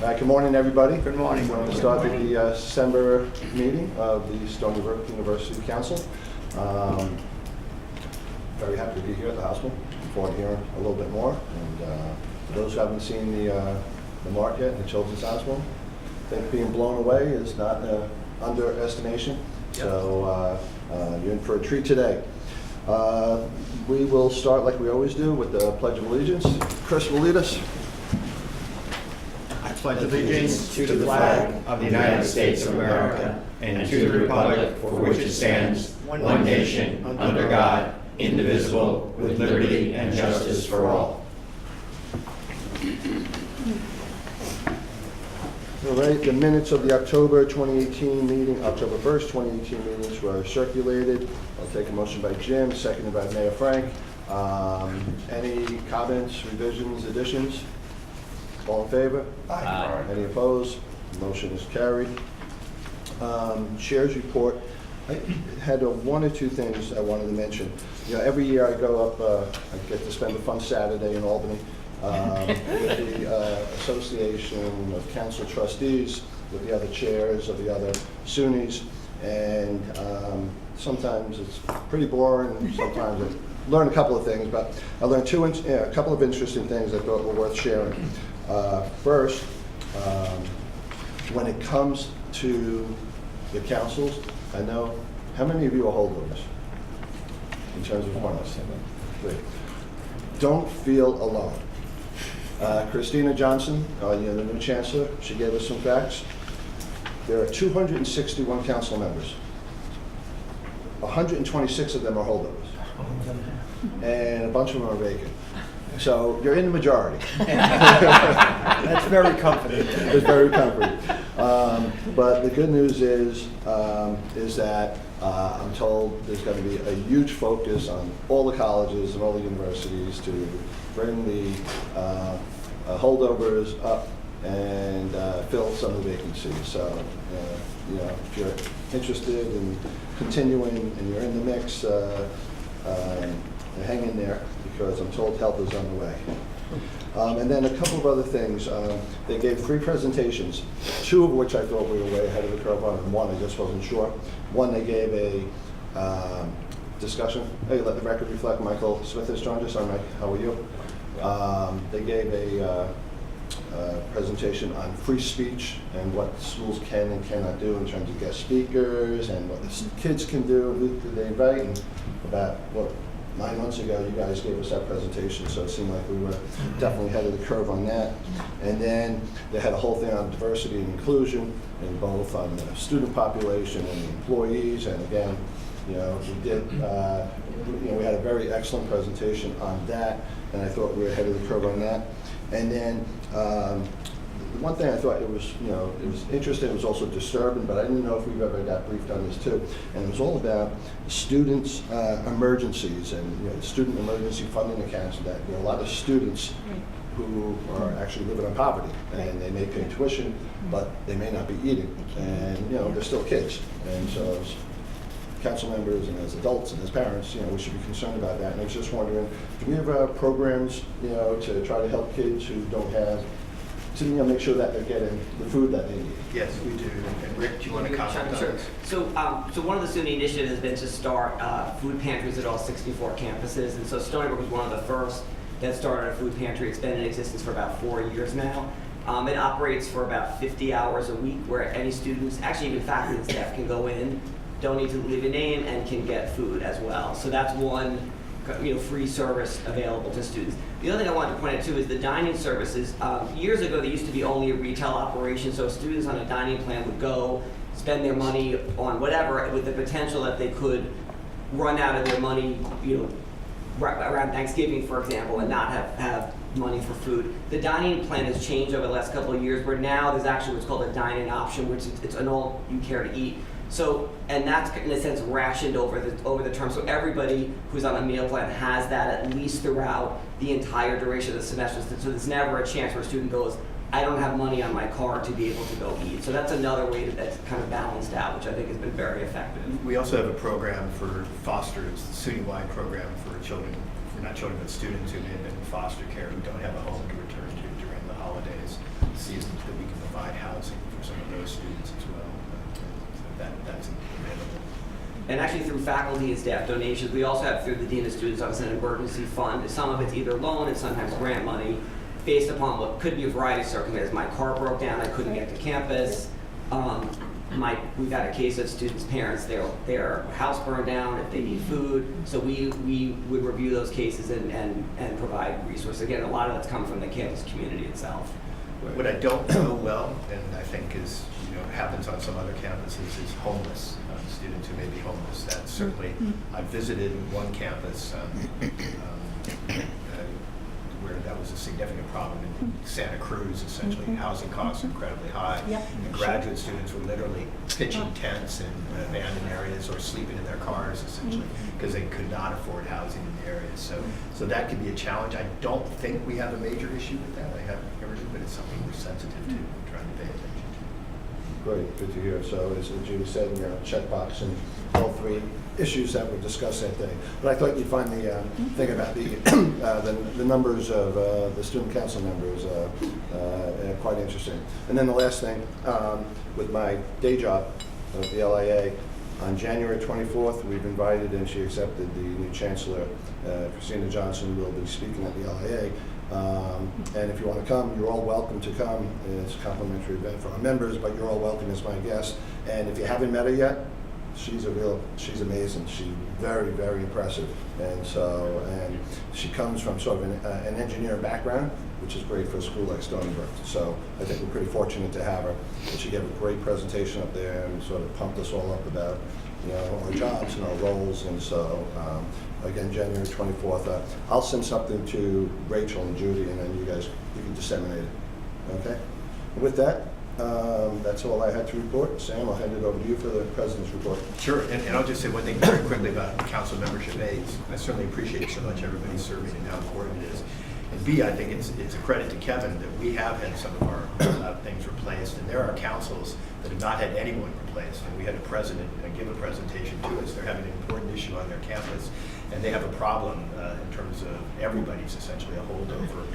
Good morning, everybody. Good morning. We're going to start the December meeting of the Stony Brook University Council. Very happy to be here at the hospital. Looking forward to hearing a little bit more. And for those who haven't seen the mark yet in the Children's Hospital, I think being blown away is not an underestimation. Yep. So you're in for a treat today. We will start like we always do with the Pledge of Allegiance. Chris will lead us. I pledge allegiance to the flag of the United States of America and to the republic for which it stands, one nation, under God, indivisible, with liberty and justice for all. All right, the minutes of the October 2018 meeting, October 1st, 2018 meetings were circulated. I'll take a motion by Jim, seconded by Mayor Frank. Any comments, revisions, additions? All in favor? Aye. Any opposed? Motion is carried. Chair's report. I had one or two things I wanted to mention. You know, every year I go up, I get to spend a fun Saturday in Albany with the Association of Council Trustees, with the other chairs of the other SUNYs, and sometimes it's pretty boring, sometimes I learn a couple of things, but I learned a couple of interesting things I thought were worth sharing. First, when it comes to the councils, I know, how many of you are holdovers in terms of appointments? Great. Don't feel alone. Christina Johnson, the new chancellor, she gave us some facts. There are 261 council members. 126 of them are holdovers. And a bunch of them are vacant. So you're in the majority. That's very comforting. It's very comforting. But the good news is that I'm told there's going to be a huge focus on all the colleges and all the universities to bring the holdovers up and fill some of the vacancies. So, you know, if you're interested in continuing and you're in the mix, hang in there, because I'm told help is on the way. And then a couple of other things. They gave 3 presentations, 2 of which I thought we were way ahead of the curve on, and 1 I just wasn't sure. One, they gave a discussion. Hey, let the record reflect, Michael Smith has joined us. Hi, Mike, how are you? They gave a presentation on free speech and what schools can and cannot do in terms of guest speakers and what the kids can do, who do they invite, and about, 9 months ago, you guys gave us that presentation, so it seemed like we were definitely ahead of the curve on that. And then they had a whole thing on diversity and inclusion, in both on the student population and the employees. And again, you know, we had a very excellent presentation on that, and I thought we were ahead of the curve on that. And then one thing I thought it was interesting, it was also disturbing, but I didn't know if we've ever got briefed on this too. And it was all about students' emergencies and student emergency funding accounts. That there are a lot of students who are actually living on poverty, and they may pay tuition, but they may not be eating, and they're still kids. And so as council members and as adults and as parents, we should be concerned about that. And I was just wondering, do we have programs, to try to help kids who don't have, to make sure that they're getting the food that they need? Yes, we do. And Rick, do you want to comment on this? So one of the SUNY initiatives has been to start food pantries at all 64 campuses, and so Stony Brook was one of the first that started a food pantry. It's been in existence for about 4 years now. It operates for about 50 hours a week, where any students, actually even faculty and staff, can go in, don't need to leave a name, and can get food as well. So that's one free service available to students. The other thing I wanted to point out too is the dining services. Years ago, they used to be only a retail operation, so students on a dining plan would go, spend their money on whatever, with the potential that they could run out of their money, around Thanksgiving, for example, and not have money for food. The dining plan has changed over the last couple of years, where now there's actually what's called a dine-in option, which it's an all you care to eat. So, and that's in a sense rationed over the term. So everybody who's on a meal plan has that at least throughout the entire duration of the semester. So there's never a chance where a student goes, I don't have money on my card to be able to go eat. So that's another way that's kind of balanced out, which I think has been very effective. We also have a program for foster. It's the citywide program for children, not children, but students who may have been in foster care who don't have a home to return to during the holidays. see if that we can provide housing for some of those students as well. So that's available. And actually through faculty and staff donations, we also have through the Dean of Students Office an emergency fund. Some of it's either loan and sometimes grant money based upon what could be a variety of circumstances. My car broke down, I couldn't get to campus. We've got a case of students' parents, their house burned down, if they need food. So we would review those cases and provide resources. Again, a lot of that's come from the campus community itself. What I don't know well, and I think is, happens on some other campuses, is homeless students who may be homeless. That's certainly, I've visited one campus where that was a significant problem in Santa Cruz. Essentially, housing costs are incredibly high. And graduate students were literally pitching tents in abandoned areas or sleeping in their cars, essentially, because they could not afford housing in the area. So that could be a challenge. I don't think we have a major issue with that. I haven't heard it, but it's something we're sensitive to and trying to pay attention to. Great, good to hear. So as Judy said, we're going to check box in all three issues that were discussed that day. But I thought you'd find the thing about the numbers of the student council members quite interesting. And then the last thing, with my day job at the LIA, on January 24th, we've invited, and she accepted, the new chancellor, Christina Johnson, will be speaking at the LIA. And if you want to come, you're all welcome to come. It's a complimentary event for our members, but you're all welcome as my guest. And if you haven't met her yet, she's amazing. She's very, very impressive. And she comes from sort of an engineering background, which is great for a school like Stony Brook. So I think we're pretty fortunate to have her. And she gave a great presentation up there and sort of pumped us all up about our jobs and our roles. And so again, January 24th, I'll send something to Rachel and Judy, and then you can disseminate it. Okay? And with that, that's all I had to report. Sam, I'll hand it over to you for the president's report. Sure, and I'll just say one thing very quickly about council membership. A, I certainly appreciate so much everybody serving and how important it is. And B, I think it's a credit to Kevin that we have had some of our things replaced, and there are councils that have not had anyone replaced. And we had a president give a presentation to us. They're having an important issue on their campus, and they have a problem in terms of everybody's essentially a holdover,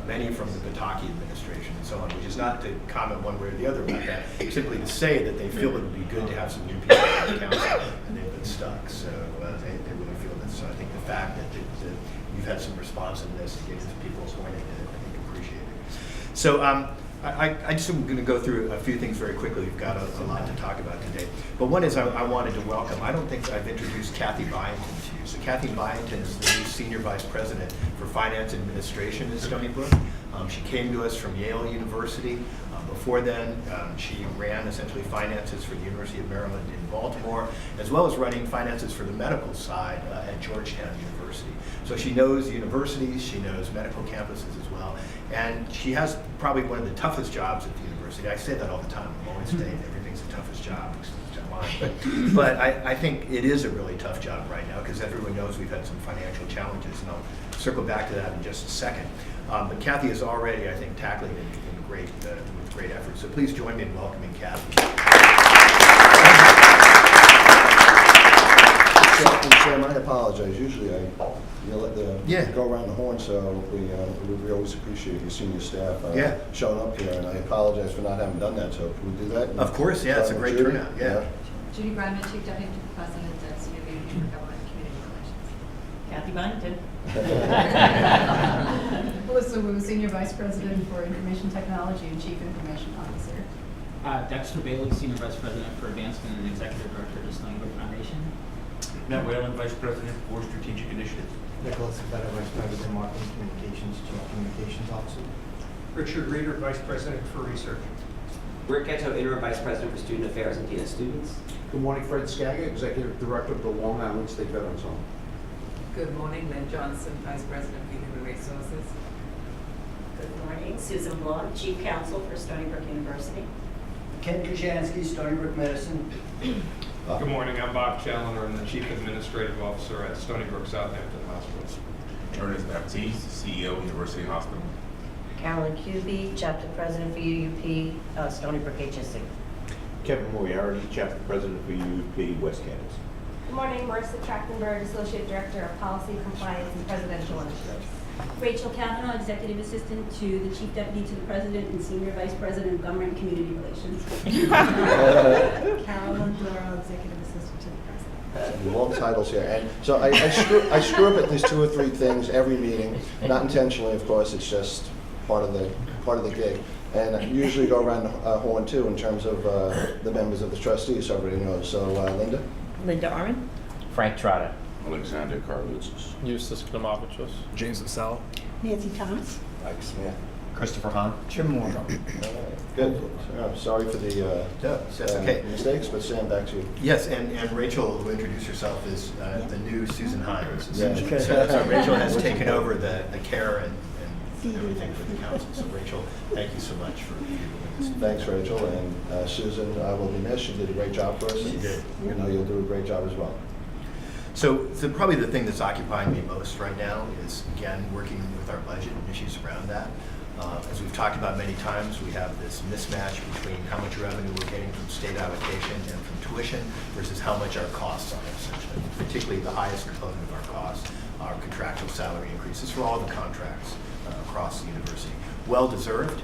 many from the Pataki administration and so on, which is not to comment one way or the other about that, simply to say that they feel it would be good to have some new people on the council, and they've been stuck. So they really feel that. So I think the fact that you've had some responsiveness to get people appointed, I think appreciated. So I just am going to go through a few things very quickly. We've got a lot to talk about today. But one is I wanted to welcome, I don't think I've introduced Kathy Byington to you. So Kathy Byington is the new Senior Vice President for Finance Administration at Stony Brook. She came to us from Yale University. Before then, she ran essentially finances for the University of Maryland in Baltimore, as well as running finances for the medical side at Georgetown University. So she knows universities, she knows medical campuses as well, and she has probably one of the toughest jobs at the university. I say that all the time. I'm always saying everything's the toughest job. But I think it is a really tough job right now because everyone knows we've had some financial challenges, and I'll circle back to that in just a second. But Kathy is already, I think, tackling it with great effort. So please join me in welcoming Kathy. Sam, I apologize. Usually I let go around the horn, so we always appreciate your senior staff showing up here, and I apologize for not having done that. So can we do that? Of course, yeah, it's a great turnout. Yeah. Judy Bryman, Chief Deputy President at Senior VP for Government and Community Relations. Kathy Byington. Melissa Wu, Senior Vice President for Information Technology and Chief Information Officer. Dexter Bailey, Senior Vice President for Advancement and Executive Director of the Stony Brook Foundation. Matt Whalen, Vice President for Strategic Initiatives. Nicholas Better, Vice President, Marketing Communications, Chief Communications Officer. Richard Reeder, Vice President for Research. Rick Ghetto, Interim Vice President for Student Affairs and Dean of Students. Good morning, Fred Skagga, Executive Director of the Long Island State Veterans Home. Good morning, Lynn Johnson, Vice President for Human Resources. Good morning, Susan Blunt, Chief Counsel for Stony Brook University. Ken Kuchansky, Stony Brook Medicine. Good morning, I'm Bob Challoner, I'm the Chief Administrative Officer at Stony Brook Southampton Hospital. Ernest Baptiste, CEO, University Hospital. Carolyn Kuby, Chapter President for UUP, Stony Brook HSC. Kevin Moriarty, Chapter President for UUP West Campus. Good morning, Marissa Trachtenberg, Associate Director of Policy, Compliance, and Presidential Initiatives. Rachel Kavanaugh, Executive Assistant to the Chief Deputy to the President and Senior Vice President of Government and Community Relations. Carolyn Doro, Executive Assistant to the President. Long titles here. And so I screw up at least 2 or 3 things every meeting, not intentionally, of course. It's just part of the gig. And I usually go around the horn too in terms of the members of the trustees, so everybody knows. So Linda? Linda Arman. Frank Trotta. Alexander Karlitzis. Eustace Klimovicius. James LaSalle. Nancy Thomas. Mike Smith. Christopher Hahn. Jim Moore. Good. Sorry for the That's okay. mistakes, but Sam, back to you. Yes, and Rachel, who introduced herself, is the new Susan Hines, essentially. Yeah. So Rachel has taken over the care and everything for the council. So Rachel, thank you so much for doing this. Thanks, Rachel. And Susan will be missed. She did a great job for us. She did. You know you'll do a great job as well. So probably the thing that's occupying me most right now is, again, working with our budget and issues around that. As we've talked about many times, we have this mismatch between how much revenue we're getting from state allocation and from tuition versus how much our costs are, essentially. Particularly the highest component of our costs are contractual salary increases for all the contracts across the university. Well-deserved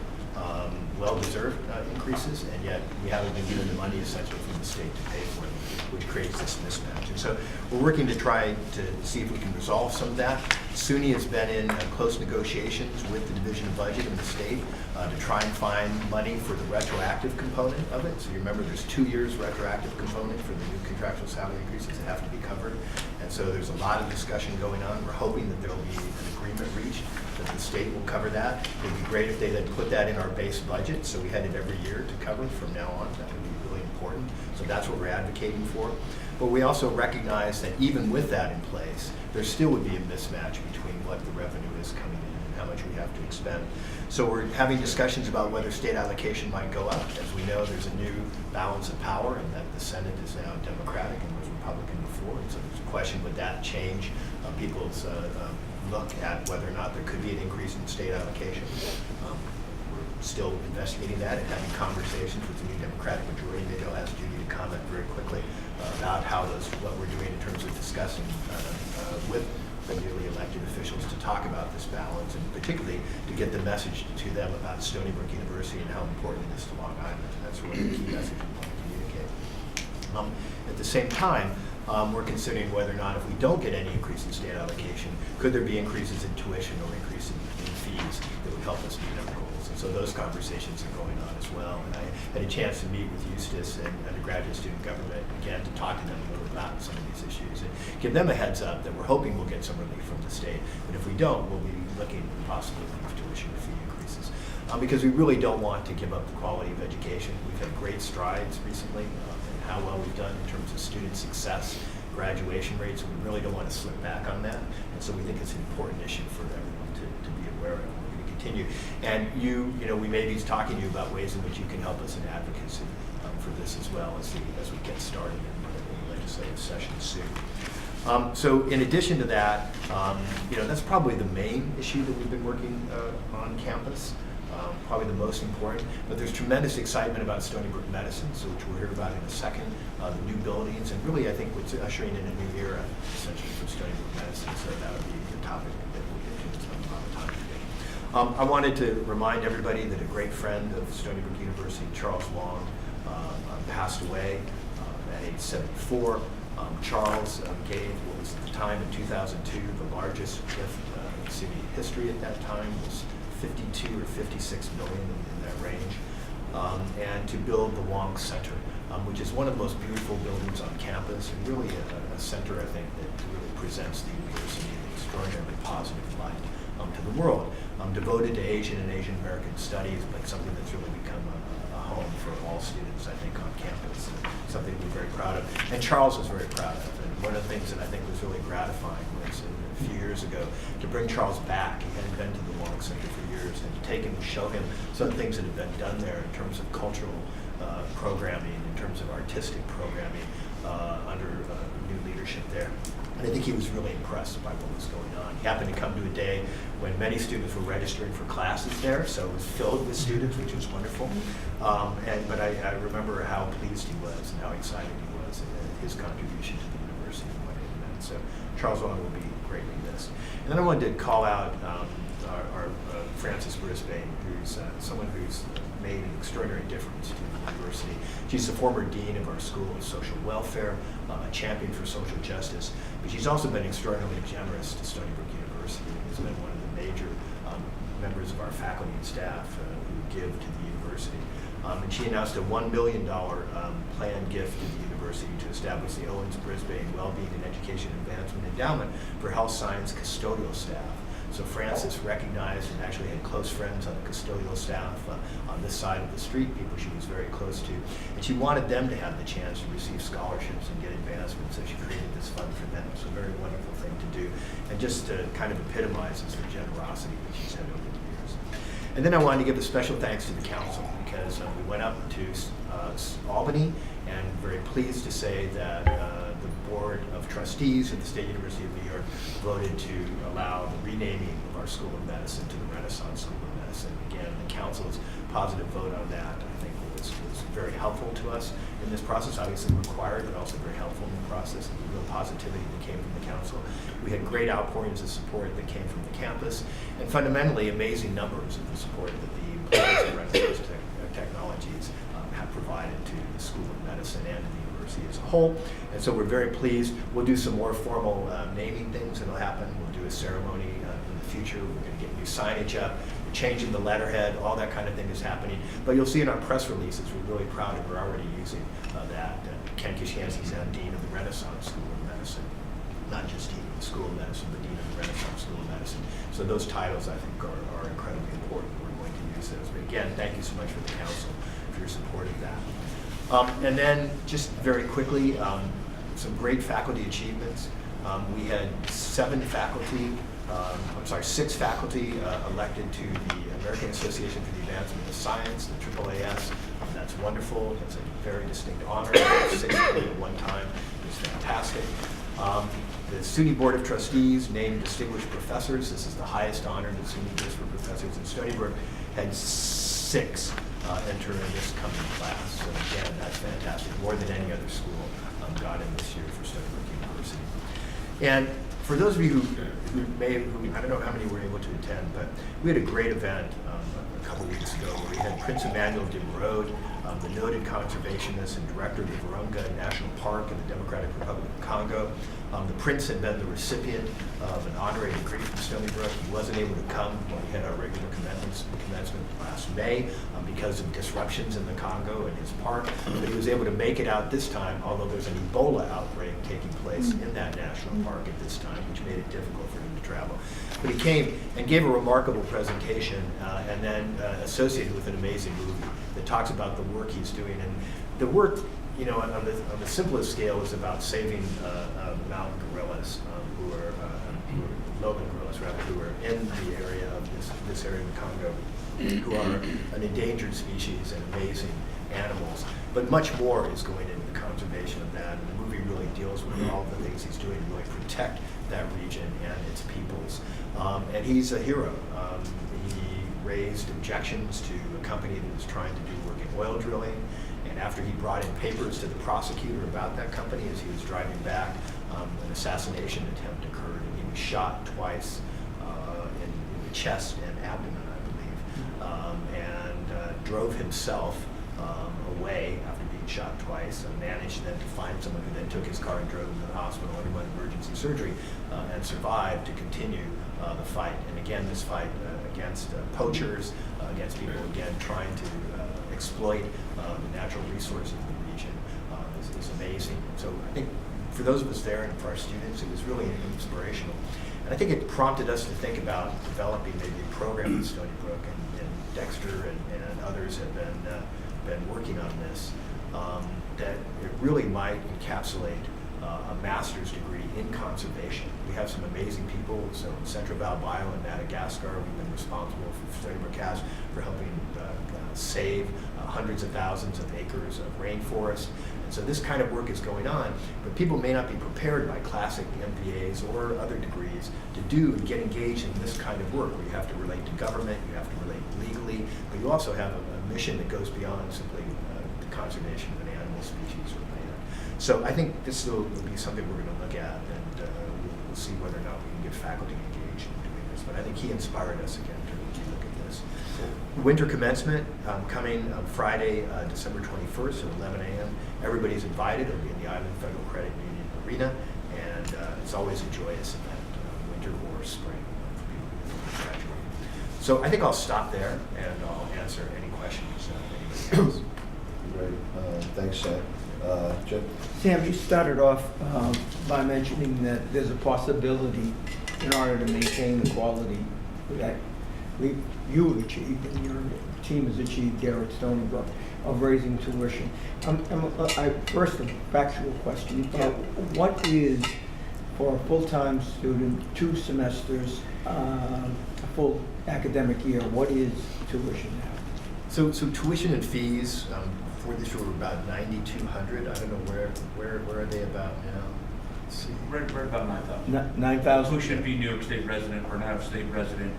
increases, and yet we haven't been given the money essentially from the state to pay for them, which creates this mismatch. And so we're working to try to see if we can resolve some of that. SUNY has been in close negotiations with the Division of Budget in the state to try and find money for the retroactive component of it. So you remember there's 2 years retroactive component for the new contractual salary increases that have to be covered. And so there's a lot of discussion going on. We're hoping that there will be an agreement reached that the state will cover that. It would be great if they then put that in our base budget so we had it every year to cover from now on. That would be really important. So that's what we're advocating for. But we also recognize that even with that in place, there still would be a mismatch between what the revenue is coming in and how much we have to expend. So we're having discussions about whether state allocation might go up. As we know, there's a new balance of power and that the Senate is now Democratic and was Republican before. And so there's a question, would that change people's look at whether or not there could be an increase in state allocation? We're still investigating that and having conversations with the new Democratic majority. Maybe I'll ask Judy to comment very quickly about what we're doing in terms of discussing with the newly elected officials to talk about this balance, and particularly to get the message to them about Stony Brook University and how important it is to Long Island. That's really the key message we want to communicate. At the same time, we're considering whether or not, if we don't get any increase in state allocation, could there be increases in tuition or increase in fees that would help us meet our goals? And so those conversations are going on as well. And I had a chance to meet with Eustace and undergraduate student government again to talk to them a little about some of these issues and give them a heads up that we're hoping we'll get some relief from the state. But if we don't, we'll be looking at the possibility of tuition or fee increases. Because we really don't want to give up the quality of education. We've had great strides recently in how well we've done in terms of student success, graduation rates, and we really don't want to slip back on that. And so we think it's an important issue for everyone to be aware of. We're going to continue. And we may be talking to you about ways in which you can help us in advocacy for this as well as we get started in the legislative session soon. So in addition to that, that's probably the main issue that we've been working on campus. Probably the most important, but there's tremendous excitement about Stony Brook Medicine, so which we'll hear about in a second, the new buildings, and really I think what's ushering in a new era, essentially, for Stony Brook Medicine, so that would be the topic that we'll get to and spend a lot of time today. I wanted to remind everybody that a great friend of Stony Brook University, Charles Long, passed away at age 74. Charles gave what was at the time in 2002 the largest gift in city history at that time, was 52 or 56 million in that range, and to build the Wong Center, which is one of the most beautiful buildings on campus, and really a center, I think, that really presents the university in an extraordinarily positive light to the world, devoted to Asian and Asian American studies, but something that's really become a home for all students, I think, on campus, and something we're very proud of. And Charles was very proud of, and one of the things that I think was really gratifying was a few years ago to bring Charles back. He hadn't been to the Wong Center for years, and to take him and show him some of the things that have been done there in terms of cultural programming, in terms of artistic programming under new leadership there. And I think he was really impressed by what was going on. He happened to come to a day when many students were registering for classes there, so it was filled with students, which was wonderful. But I remember how pleased he was and how excited he was at his contribution to the university and what it meant. So Charles Long will be greatly missed. And then I wanted to call out our Frances Brisbane, who's someone who's made an extraordinary difference to the university. She's the former dean of our School of Social Welfare, a champion for social justice, but she's also been extraordinarily generous to Stony Brook University and has been one of the major members of our faculty and staff who give to the university. And she announced a $1 million planned gift to the university to establish the Owens Brisbane Wellbeing and Education Advancement Endowment for health science custodial staff. So Frances recognized and actually had close friends on the custodial staff on this side of the street, people she was very close to. And she wanted them to have the chance to receive scholarships and get advancement, so she created this fund for them. So a very wonderful thing to do. And just kind of epitomizes the generosity that she's had over the years. And then I wanted to give a special thanks to the council, because we went up to Albany, and very pleased to say that the Board of Trustees of the State University of New York voted to allow the renaming of our School of Medicine to the Renaissance School of Medicine. Again, the council's positive vote on that, I think, was very helpful to us in this process, obviously required, but also very helpful in the process, and the real positivity that came from the council. We had great outpourings of support that came from the campus, and fundamentally amazing numbers of the support that the employees of Renaissance Technologies have provided to the School of Medicine and to the university as a whole. And so we're very pleased. We'll do some more formal naming things that'll happen. We'll do a ceremony in the future. We're going to get new signage up. We're changing the letterhead. All that kind of thing is happening. But you'll see in our press releases, we're really proud that we're already using that. Ken Kishansky's now Dean of the Renaissance School of Medicine. Not just Dean of the School of Medicine, but Dean of the Renaissance School of Medicine. So those titles, I think, are incredibly important. We're going to use those. But again, thank you so much for the council for your support of that. And then just very quickly, some great faculty achievements. We had six faculty elected to the American Association for the Advancement of Science, the AAAS. That's wonderful. It's a very distinct honor. 6 at one time is fantastic. The SUNY Board of Trustees named distinguished professors. This is the highest honor that SUNY gives for professors in Stony Brook. Had 6 enter in this coming class. So again, that's fantastic. More than any other school got in this year for Stony Brook University. And for those of you who I don't know how many were able to attend, but we had a great event a couple weeks ago where we had Prince Emmanuel de Merode, the noted conservationist and director of the Virunga National Park in the Democratic Republic of Congo. The Prince had been the recipient of an honorary degree from Stony Brook. He wasn't able to come when we had our regular commencement last May because of disruptions in the Congo and his park, but he was able to make it out this time, although there's an Ebola outbreak taking place in that national park at this time, which made it difficult for him to travel. But he came and gave a remarkable presentation and then associated with an amazing movie that talks about the work he's doing. And the work, you know, on the simplest scale is about saving mountain gorillas who are Logan gorillas, rather, who are in the area of this area of the Congo, who are an endangered species and amazing animals. But much more is going into the conservation of that, and the movie really deals with all the things he's doing to really protect that region and its peoples. And he's a hero. He raised objections to a company that was trying to do work in oil drilling, and after he brought in papers to the prosecutor about that company as he was driving back, an assassination attempt occurred, and he was shot twice in the chest and abdomen, I believe, and drove himself away after being shot twice, and managed then to find someone who then took his car and drove him to the hospital, underwent emergency surgery, and survived to continue the fight. And again, this fight against poachers, against people, again, trying to exploit the natural resources of the region is amazing. So I think for those of us there and for our students, it was really inspirational. And I think it prompted us to think about developing maybe a program at Stony Brook, and Dexter and others have been working on this, that it really might encapsulate a master's degree in conservation. We have some amazing people. So in Central Val Bio in Madagascar, we've been responsible for Stony Brook House for helping save hundreds of thousands of acres of rainforest. And so this kind of work is going on, but people may not be prepared by classic MBAs or other degrees to do and get engaged in this kind of work, where you have to relate to government, you have to relate legally, but you also have a mission that goes beyond simply the conservation of an animal species or land. So I think this will be something we're going to look at, and we'll see whether or not we can get faculty engaged in doing this. But I think he inspired us again to look at this. Winter commencement coming Friday, December 21st at 11 a.m. Everybody's invited. It'll be in the Island Federal Credit Union Arena, and it's always a joyous event, winter or spring, for people who graduate. So I think I'll stop there, and I'll answer any questions anybody has. Great, thanks, Sam. Jim? Sam, you started off by mentioning that there's a possibility in order to maintain the quality that you've achieved and your team has achieved there at Stony Brook of raising tuition. First, a factual question. What is, for a full-time student, 2 semesters, a full academic year, what is tuition now? So tuition and fees for this year were about $9,200. I don't know where are they about now? Let's see. Right about 9,000. 9,000? Who should be New York State resident or an out-of-state resident,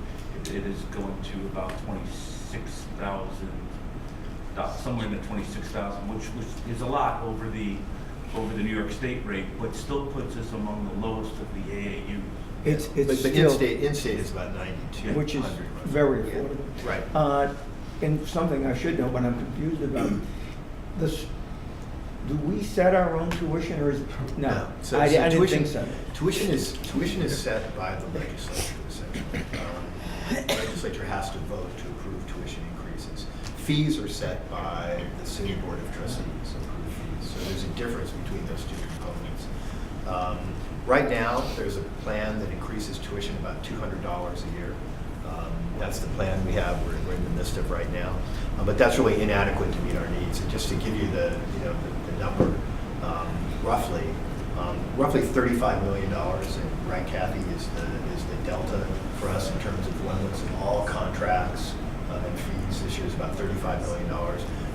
it is going to about 26,000, somewhere in the 26,000, which is a lot over the New York State rate, but still puts us among the lowest of the AAUs. It's but still, in-state is about 9,200. which is very affordable. Right. And something I should know, but I'm confused about, this, do we set our own tuition, or is it, no? So I didn't tuition, think so. Tuition is set by the legislature, essentially. The legislature has to vote to approve tuition increases. Fees are set by the City Board of Trustees, approved fees. So there's a difference between those two components. Right now, there's a plan that increases tuition about $200 a year. That's the plan we have. We're in the midst of right now, but that's really inadequate to meet our needs. And just to give you the number, roughly $35 million. And right, Kathy, is the delta for us in terms of limits of all contracts and fees. This year is about $35 million.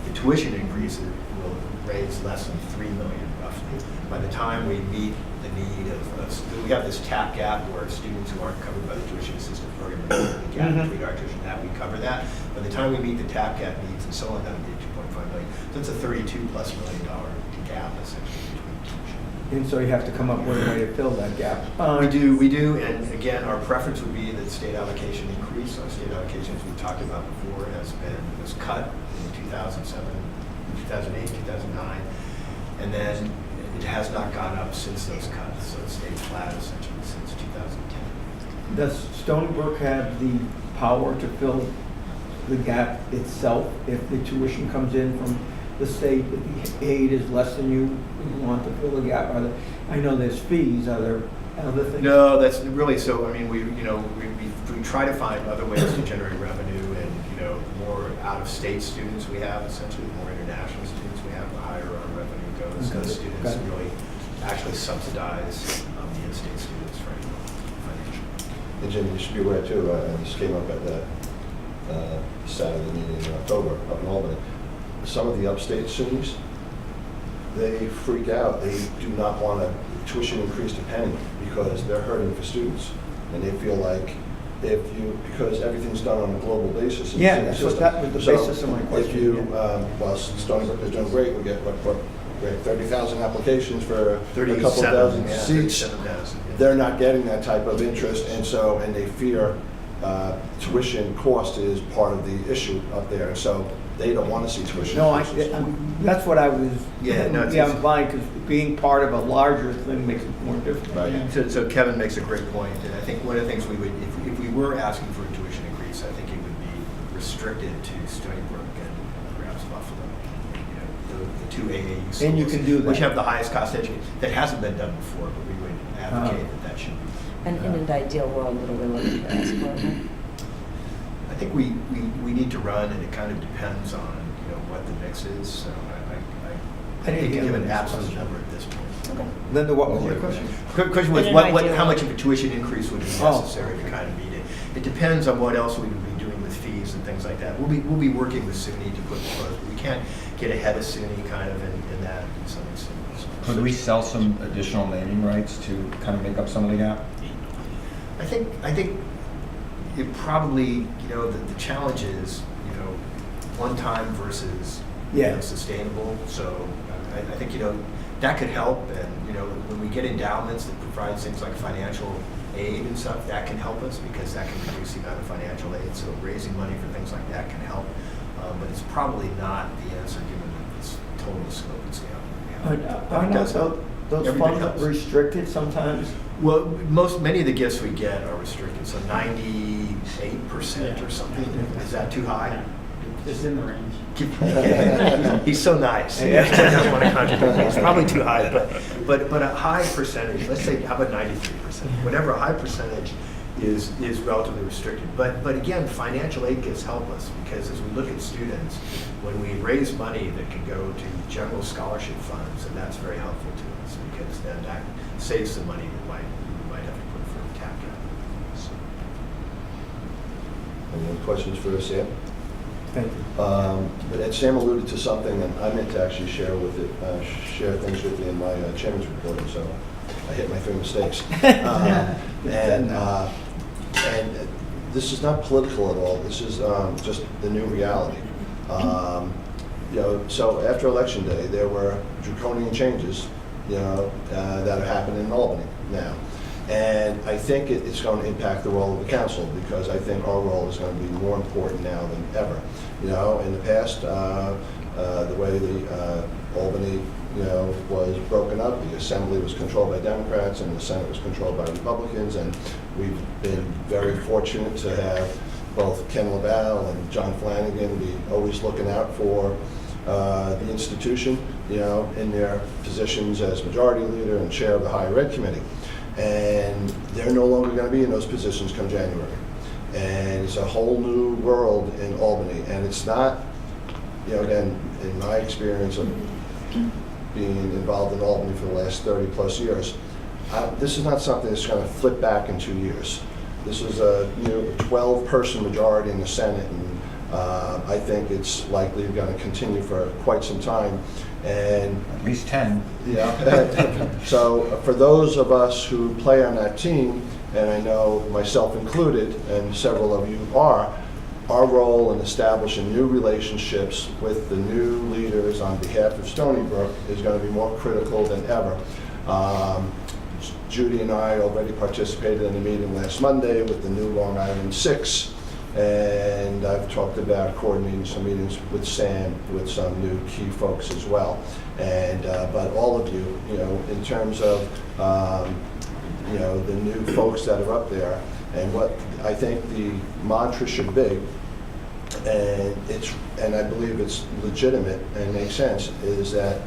The tuition increase will raise less than $3 million roughly. By the time we meet the need of we have this TAP gap where students who aren't covered by the tuition assistance program, the gap between our tuition that we cover that. By the time we meet the TAP gap needs and so on, that would be $2.5 million. So it's a $32+ million gap essentially between tuition. And so you have to come up with a way to fill that gap. We do, and again, our preference would be that state allocation increase. Our state allocation, as we talked about before, was cut in 2007, 2008, 2009, and then it has not gone up since those cuts. So it stayed flat essentially since 2010. Does Stony Brook have the power to fill the gap itself if the tuition comes in from the state, if the aid is less than you want to fill the gap? I know there's fees. Are there other things? No, that's really so. I mean, we try to find other ways to generate revenue, and more out-of-state students we have, essentially more international students we have, the higher our revenue goes. Those students really actually subsidize the in-state students financially. And Jim, you should be aware too, and this came up at that Saturday meeting in October up in Albany. Some of the upstate SUNYs, they freak out. They do not want a tuition increase to penny because they're hurting for students. And they feel like because everything's done on a global basis. Yeah, that's what that was the basis of my question. If you, well, Stony Brook is doing great. We get, we have 30,000 applications for a couple thousand seats. 37,000. Yeah. They're not getting that type of interest, and they fear tuition cost is part of the issue up there. So they don't want to see tuition. No, that's what I was. I'm fine, because being part of a larger thing makes it more difficult. Right. Yeah. So Kevin makes a great point, and I think one of the things we would, if we were asking for a tuition increase, I think it would be restricted to Stony Brook and perhaps Buffalo, the two AAU schools, and you can do that, which have the highest cost education. That hasn't been done before, but we would advocate that should be. And in an ideal world, what are we looking to ask for? I think we need to run, and it kind of depends on what the mix is. So I can't give an absolute number at this point. Okay. Linda, what was your question? The question was how much of a tuition increase would be necessary to kind of meet it. It depends on what else we would be doing with fees and things like that. We'll be working with SUNY to put the but we can't get ahead of SUNY kind of in that in some instances. Could we sell some additional naming rights to kind of make up some of the gap? I think it probably, the challenge is, one time versus sustainable. So I think, that could help. And, you know, when we get endowments that provide things like financial aid and stuff, that can help us because that can reduce the amount of financial aid. So raising money for things like that can help. But it's probably not the answer given its total scope and scale. Aren't those funds restricted sometimes? Well, many of the gifts we get are restricted, so 98% or something. Is that too high? It's in the range. He's so nice. He doesn't want to contradict me. It's probably too high, but a high percentage. Let's say, how about 93%? Whatever, a high percentage is relatively restricted. But again, financial aid gifts help us because as we look at students, when we raise money that can go to general scholarship funds, and that's very helpful to us because then that saves the money we might have to put for tap cap. So. Any questions for Sam? Thank you. And Sam alluded to something, and I meant to actually share things with you in my chairman's report, so I hit my 3 mistakes. And this is not political at all. This is just the new reality. You know, so after Election Day, there were draconian changes, you know, that are happening in Albany now. And I think it's going to impact the role of the council because I think our role is going to be more important now than ever. You know, in the past, the way the Albany, you know, was broken up, the Assembly was controlled by Democrats and the Senate was controlled by Republicans, and we've been very fortunate to have both Ken LaValle and John Flanagan be always looking out for the institution, you know, in their positions as majority leader and chair of the higher ed committee. And they're no longer going to be in those positions come January. And it's a whole new world in Albany. And it's not, you know, again, in my experience of being involved in Albany for the last 30 plus years, this is not something that's going to flip back in 2 years. This is a 12-person majority in the Senate, and I think it's likely going to continue for quite some time. And at least 10. Yeah. So for those of us who play on that team, and I know myself included, and several of you are, our role in establishing new relationships with the new leaders on behalf of Stony Brook is going to be more critical than ever. Judy and I already participated in a meeting last Monday with the new Long Island 6, and I've talked about coordinating some meetings with Sam, with some new key folks as well. And but all of you, you know, in terms of you know, the new folks that are up there, and what I think the mantra should be, and I believe it's legitimate and makes sense, is that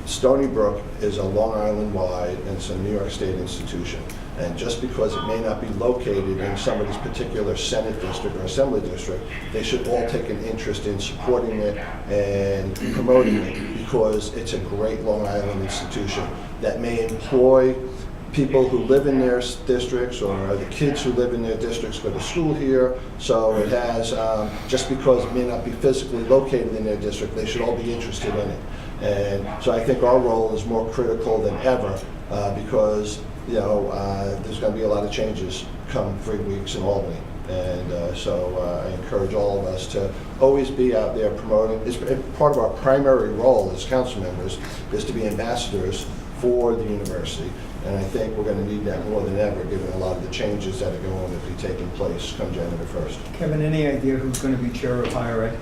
Stony Brook is a Long Island-wide and it's a New York State institution. And just because it may not be located in somebody's particular Senate district or Assembly district, they should all take an interest in supporting it and promoting it because it's a great Long Island institution that may employ people who live in their districts, or the kids who live in their districts go to school here. So it has, just because it may not be physically located in their district, they should all be interested in it. And so I think our role is more critical than ever because, you know, there's going to be a lot of changes come 3 weeks in Albany. And so I encourage all of us to always be out there promoting. It's part of our primary role as council members is to be ambassadors for the university. And I think we're going to need that more than ever, given a lot of the changes that are going to be taking place come January 1st. Kevin, any idea who's going to be chair of higher ed?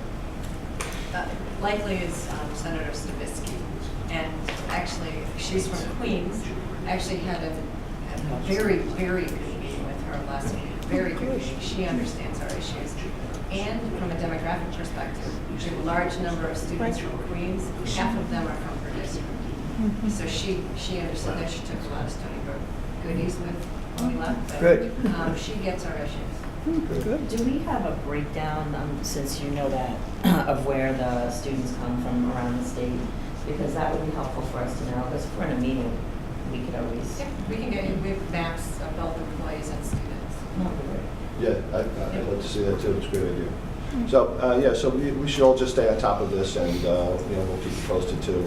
Likely is Senator Stavisky, and actually she's from Queens. Actually had a very, very good meeting with her last week. Very good meeting. She understands our issues. And from a demographic perspective, we have a large number of students from Queens. Half of them are from her district. So she understood that. She took a lot of Stony Brook goodies with when we left. But, good. She gets our issues. Good. Do we have a breakdown, since you know that, of where the students come from around the state? Because that would be helpful for us to know, because if we're in a meeting, we could always... Yeah, we can get you with maps of both employees and students. No, Yeah, I'd like to see that too. It's a great idea. So yeah, so we should all just stay on top of this, and you know, we'll keep you posted too.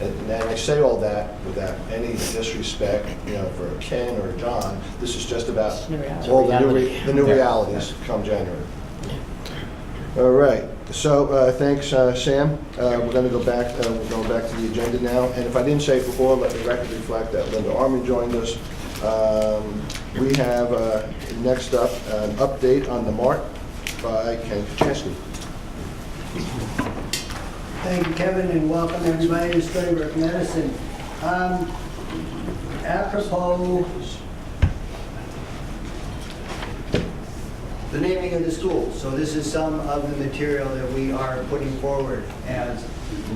And I say all that without any disrespect, you know, for Ken or John. This is just about all the new realities come January. All right. Thanks, Sam. We're going to go back. We're going back to the agenda now. And if I didn't say it before, let the record reflect that Linda Arman joined us. We have next up an update on the MART by Ken Kuczynski. Thank you, Kevin, and welcome everybody to Stony Brook Medicine. Apropos the naming of the school. So this is some of the material that we are putting forward as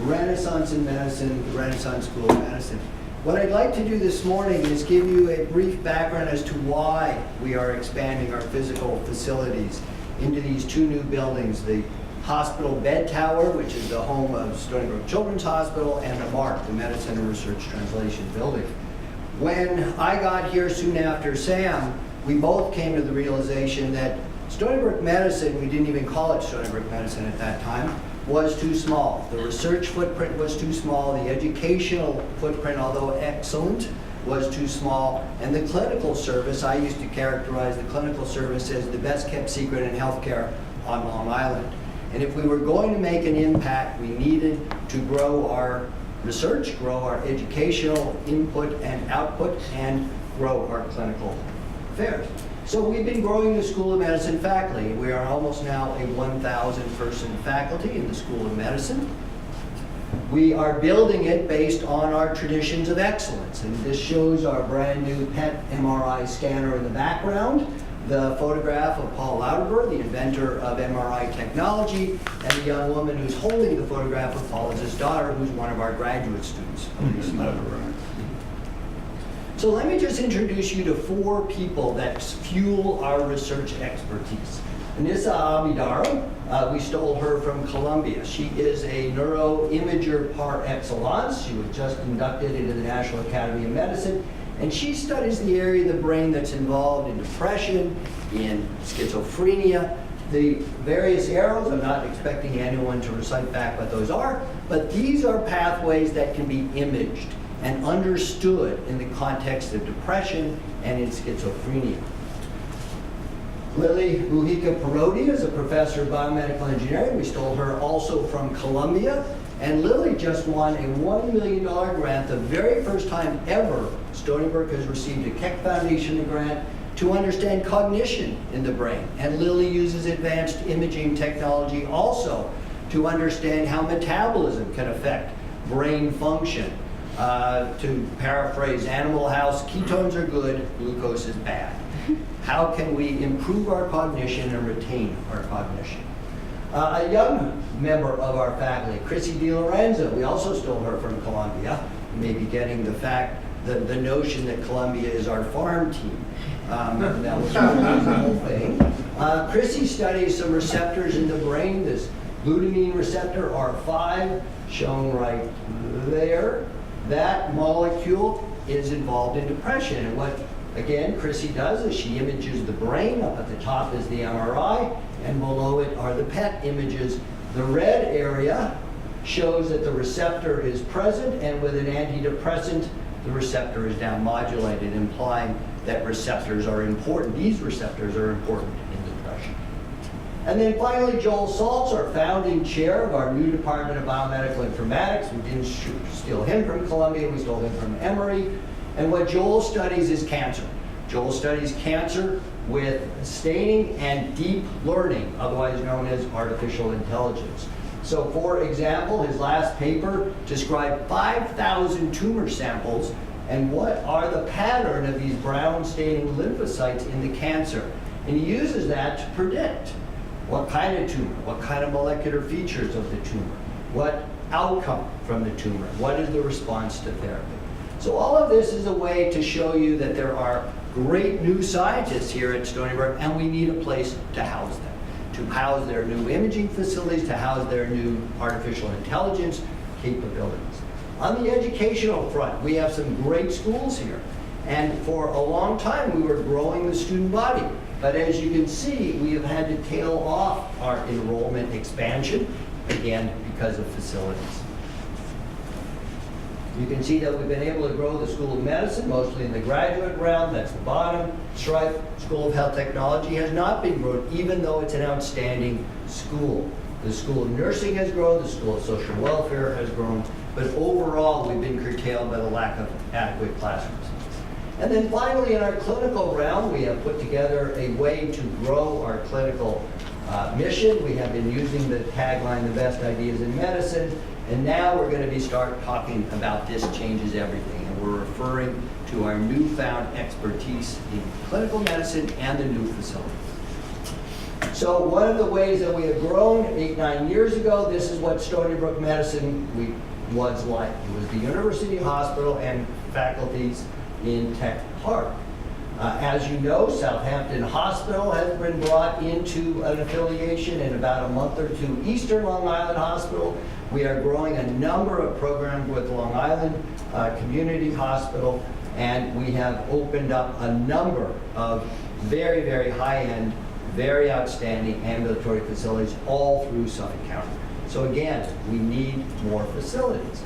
Renaissance in Medicine, the Renaissance School of Medicine. What I'd like to do this morning is give you a brief background as to why we are expanding our physical facilities into these two new buildings, the Hospital Bed Tower, which is the home of Stony Brook Children's Hospital, and the MARC, the Medicine and Research Translation Building. When I got here soon after Sam, we both came to the realization that Stony Brook Medicine, we didn't even call it Stony Brook Medicine at that time, was too small. The research footprint was too small, the educational footprint, although excellent, was too small, and the clinical service, I used to characterize the clinical service as the best kept secret in healthcare on Long Island. And if we were going to make an impact, we needed to grow our research, grow our educational input and output, and grow our clinical affairs. So we've been growing the School of Medicine faculty. We are almost now a 1,000-person faculty in the School of Medicine. We are building it based on our traditions of excellence. And this shows our brand new PET MRI scanner in the background, the photograph of Paul Lauterbur, the inventor of MRI technology, and the young woman who's holding the photograph of Paul is his daughter, who's one of our graduate students. So let me just introduce you to 4 people that fuel our research expertise. Anissa Abidara, we stole her from Columbia. She is a neuroimager par excellence. She was just inducted into the National Academy of Medicine, and she studies the area of the brain that's involved in depression, in schizophrenia, the various arrows. I'm not expecting anyone to recite back what those are, but these are pathways that can be imaged and understood in the context of depression and in schizophrenia. Lily Mujica-Parodi is a professor of biomedical engineering. We stole her also from Columbia. And Lily just won a $1 million grant, the very first time ever Stony Brook has received a Keck Foundation grant to understand cognition in the brain. And Lily uses advanced imaging technology also to understand how metabolism can affect brain function. To paraphrase Animal House, ketones are good, glucose is bad. How can we improve our cognition and retain our cognition? A young member of our faculty, Chrissy DiLorenzo, we also stole her from Columbia. You may be getting the notion that Columbia is our farm team. That was the whole thing. Chrissy studies some receptors in the brain, this glutamine receptor, R5, shown right there. That molecule is involved in depression. And what, again, Chrissy does is she images the brain. Up at the top is the MRI, and below it are the PET images. The red area shows that the receptor is present, and with an antidepressant, the receptor is down-modulated, implying that receptors are important. These receptors are important in depression. And then finally, Joel Saltz, our founding chair of our new Department of Biomedical Informatics. We didn't steal him from Columbia, we stole him from Emory. And what Joel studies is cancer. Joel studies cancer with staining and deep learning, otherwise known as artificial intelligence. So for example, his last paper described 5,000 tumor samples and what are the pattern of these brown staining lymphocytes in the cancer. And he uses that to predict what kind of tumor, what kind of molecular features of the tumor, what outcome from the tumor, what is the response to therapy. So all of this is a way to show you that there are great new scientists here at Stony Brook, and we need a place to house them, to house their new imaging facilities, to house their new artificial intelligence capabilities. On the educational front, we have some great schools here. And for a long time, we were growing the student body. But as you can see, we have had to tail off our enrollment expansion, again, because of facilities. You can see that we've been able to grow the School of Medicine, mostly in the graduate realm. That's the bottom stripe. School of Health Technology has not been grown, even though it's an outstanding school. The School of Nursing has grown, the School of Social Welfare has grown, but overall, we've been curtailed by the lack of adequate classrooms. And then finally, in our clinical realm, we have put together a way to grow our clinical mission. We have been using the tagline, the best ideas in medicine, and now we're going to start talking about this changes everything. And we're referring to our newfound expertise in clinical medicine and the new facility. So one of the ways that we have grown 8-9 years ago, this is what Stony Brook Medicine was like. It was the University Hospital and faculties in Tech Park. As you know, Southampton Hospital has been brought into an affiliation in about a month or two. Eastern Long Island Hospital, we are growing a number of programs with Long Island Community Hospital, and we have opened up a number of very, very high-end, very outstanding ambulatory facilities all through Suffolk County. So again, we need more facilities.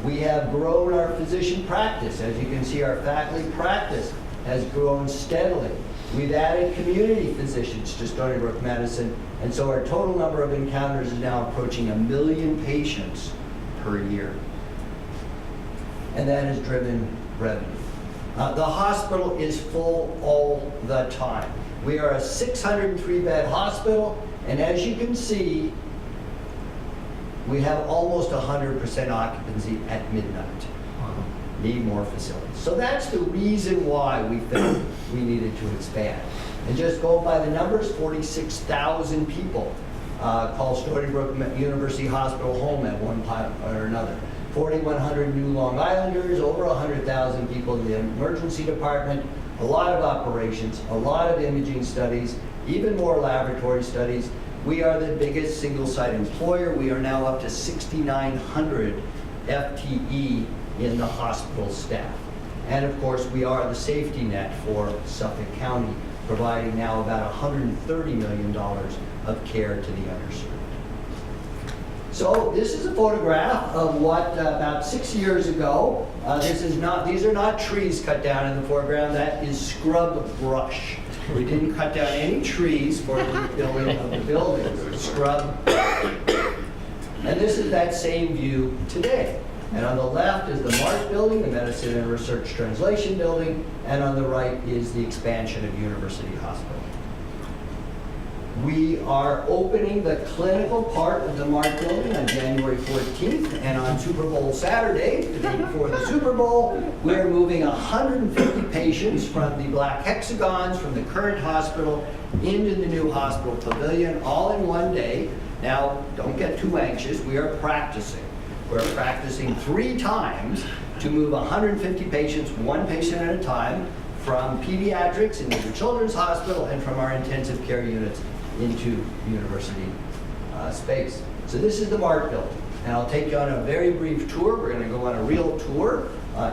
We have grown our physician practice. As you can see, our faculty practice has grown steadily. We've added community physicians to Stony Brook Medicine, and so our total number of encounters is now approaching 1 million patients per year. And that has driven revenue. The hospital is full all the time. We are a 603-bed hospital, and as you can see, we have almost 100% occupancy at midnight. Need more facilities. So that's the reason why we felt we needed to expand. And just go by the numbers, 46,000 people call Stony Brook University Hospital home at one time or another. 4,100 new Long Islanders, over 100,000 people in the emergency department, a lot of operations, a lot of imaging studies, even more laboratory studies. We are the biggest single-site employer. We are now up to 6,900 FTE in the hospital staff. And of course, we are the safety net for Suffolk County, providing now about $130 million of care to the underserved. So this is a photograph of what about 6 years ago. These are not trees cut down in the foreground. That is scrub brush. We didn't cut down any trees for the building of the building. Scrub. And this is that same view today. And on the left is the Mark Building, the Medicine and Research Translation Building, and on the right is the expansion of University Hospital. We are opening the clinical part of the Mark Building on January 14th, and on Super Bowl Saturday, the day before the Super Bowl, we're moving 150 patients from the black hexagons from the current hospital into the new hospital pavilion, all in one day. Now, don't get too anxious, we are practicing. We're practicing 3 times to move 150 patients, one patient at a time, from pediatrics into the Children's Hospital and from our intensive care units into university space. So this is the Mark Building. And I'll take you on a very brief tour. We're going to go on a real tour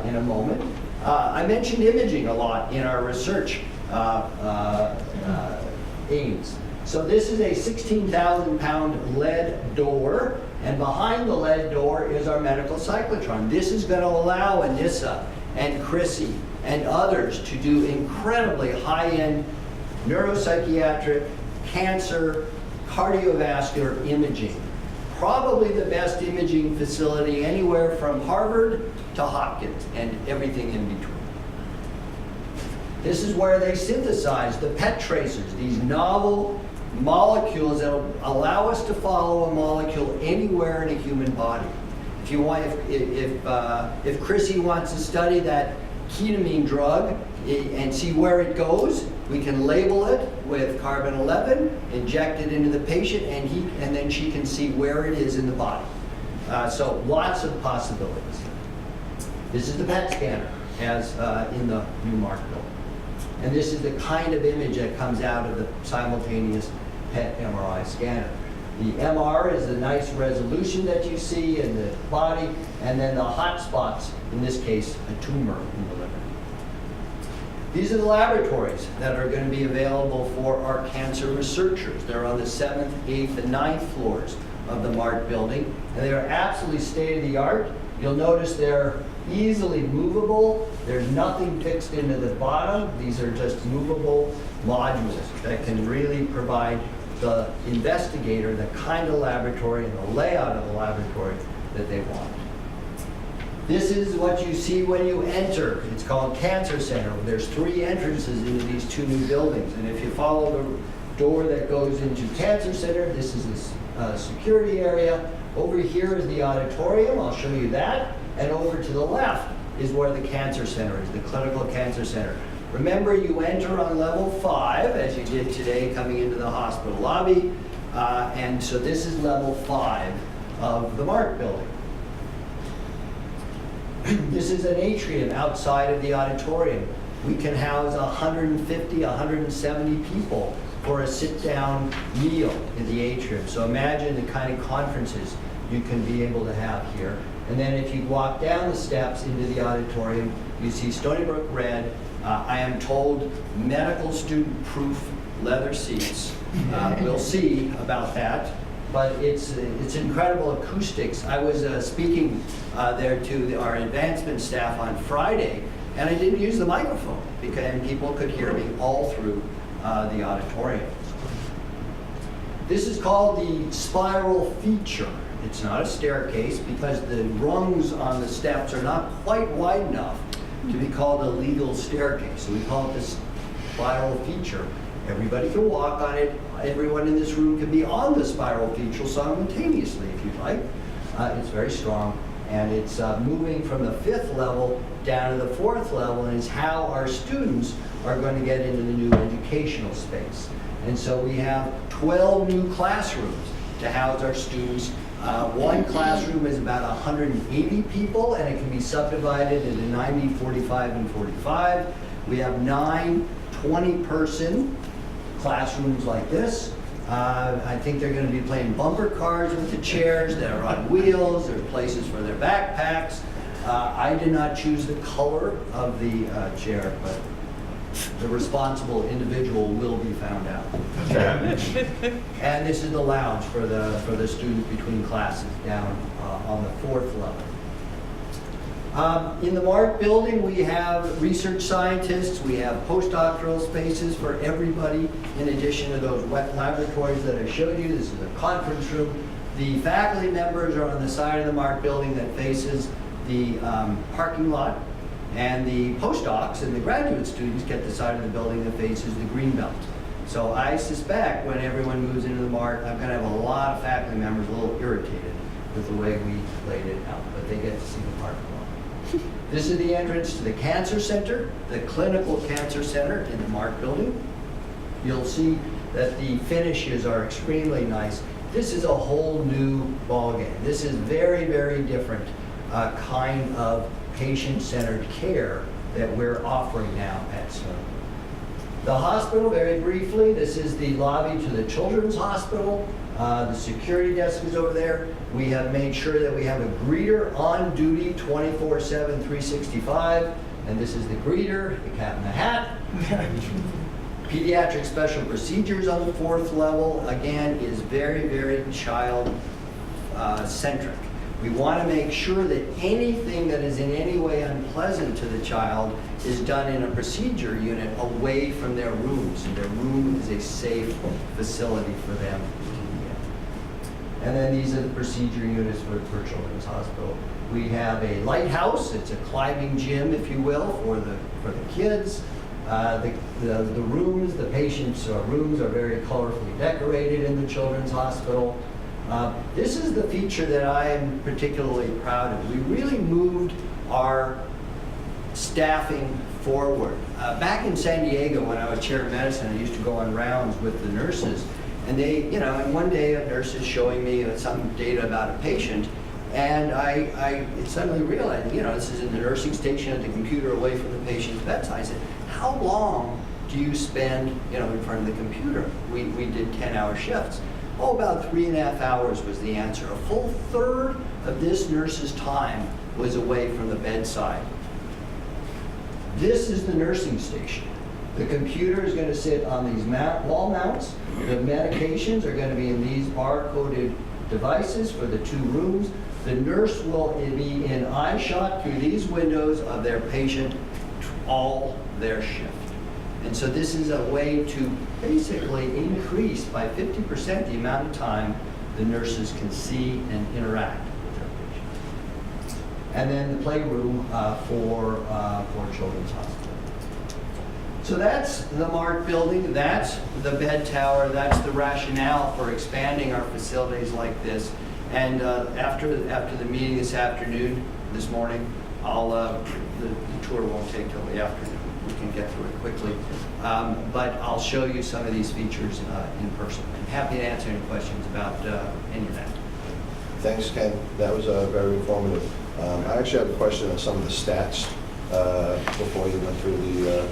in a moment. I mentioned imaging a lot in our research aims. So this is a 16,000-pound lead door, and behind the lead door is our medical cyclotron. This is going to allow Anissa and Chrissy and others to do incredibly high-end neuropsychiatric, cancer, cardiovascular imaging. Probably the best imaging facility anywhere from Harvard to Hopkins and everything in between. This is where they synthesize the PET tracers, these novel molecules that will allow us to follow a molecule anywhere in a human body. If you want, if Chrissy wants to study that ketamine drug and see where it goes, we can label it with carbon-11, inject it into the patient, and then she can see where it is in the body. So lots of possibilities. This is the PET scanner, as in the new Mark Building. And this is the kind of image that comes out of the simultaneous PET MRI scanner. The MR is the nice resolution that you see in the body, and then the hot spots, in this case, a tumor in the liver. These are the laboratories that are going to be available for our cancer researchers. They're on the 7th, 8th, and 9th floors of the Mark Building, and they are absolutely state-of-the-art. You'll notice they're easily movable. There's nothing fixed into the bottom. These are just movable modules that can really provide the investigator the kind of laboratory and the layout of the laboratory that they want. This is what you see when you enter. It's called Cancer Center. There's 3 entrances into these 2 new buildings. And if you follow the door that goes into Cancer Center, this is a security area. Over here is the auditorium. I'll show you that. And over to the left is where the Cancer Center is, the Clinical Cancer Center. Remember, you enter on level 5, as you did today coming into the hospital lobby. And so this is level 5 of the Mark building. This is an atrium outside of the auditorium. We can house 150, 170 people for a sit-down meal in the atrium. So imagine the kind of conferences you can be able to have here. And then if you walk down the steps into the auditorium, you see Stony Brook red. I am told medical student-proof leather seats. We'll see about that. But it's incredible acoustics. I was speaking there to our advancement staff on Friday, and I didn't use the microphone because people could hear me all through the auditorium. This is called the spiral feature. It's not a staircase because the rungs on the steps are not quite wide enough to be called a legal staircase. So we call it the spiral feature. Everybody can walk on it. Everyone in this room can be on the spiral feature simultaneously if you'd like. It's very strong, and it's moving from the 5th level down to the 4th level, and it's how our students are going to get into the new educational space. And so we have 12 new classrooms to house our students. One classroom is about 180 people, and it can be subdivided into 90, 45, and 45. We have 9 20-person classrooms like this. I think they're going to be playing bumper cars with the chairs that are on wheels. There's places for their backpacks. I did not choose the color of the chair, but the responsible individual will be found out. And this is the lounge for the students between classes down on the 4th level. In the Mark building, we have research scientists, we have postdoctoral spaces for everybody, in addition to those wet laboratories that I showed you. This is a conference room. The faculty members are on the side of the Mark building that faces the parking lot, and the postdocs and the graduate students get the side of the building that faces the green belt. So I suspect when everyone moves into the Mark, I'm going to have a lot of faculty members a little irritated with the way we laid it out, but they get to see the parking lot. This is the entrance to the Cancer Center, the Clinical Cancer Center in the Mark building. You'll see that the finishes are extremely nice. This is a whole new ballgame. This is very, very different kind of patient-centered care that we're offering now at Stony. The hospital, very briefly, this is the lobby to the Children's Hospital. The security desk is over there. We have made sure that we have a greeter on duty 24/7, 365. And this is the greeter, the cat in the hat. Pediatric special procedures on the 4th level, again, is very, very child-centric. We want to make sure that anything that is in any way unpleasant to the child is done in a procedure unit away from their rooms. And their room is a safe facility for them to be in. And then these are the procedure units for Children's Hospital. We have a lighthouse. It's a climbing gym, if you will, for the kids. The rooms, the patients' rooms are very colorfully decorated in the Children's Hospital. This is the feature that I am particularly proud of. We really moved our staffing forward. Back in San Diego, when I was chair of medicine, I used to go on rounds with the nurses. And they, and one day a nurse is showing me some data about a patient, and I suddenly realized, this is in the nursing station at the computer away from the patient's bedside. I said, how long do you spend, in front of the computer? We did 10-hour shifts. Oh, about 3.5 hours was the answer. A full third of this nurse's time was away from the bedside. This is the nursing station. The computer is going to sit on these wall mounts. The medications are going to be in these bar-coded devices for the 2 rooms. The nurse will be in eye shot through these windows of their patient all their shift. And so this is a way to basically increased by 50% the amount of time the nurses can see and interact with their patients. And then the playroom for Children's Hospital. So that's the MARC building, that's the bed tower, that's the rationale for expanding our facilities like this. And after the meeting this morning, the tour won't take till the afternoon. We can get through it quickly. But I'll show you some of these features in person. I'm happy to answer any questions about any of that. Thanks, Ken. That was very informative. I actually have a question on some of the stats before you went through the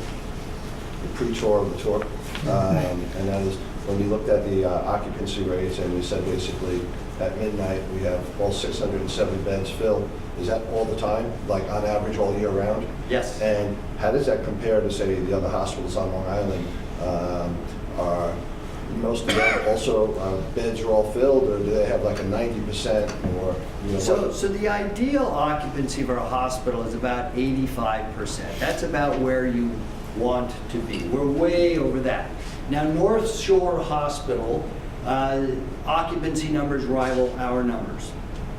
pre-tour of the tour. And that is, when we looked at the occupancy rates and we said basically at midnight we have all 607 beds filled. Is that all the time, like on average all year round? Yes. And how does that compare to, say, the other hospitals on Long Island? Are most of them also beds are all filled, or do they have like a 90% or? So the ideal occupancy for a hospital is about 85%. That's about where you want to be. We're way over that. Now, North Shore Hospital, occupancy numbers rival our numbers.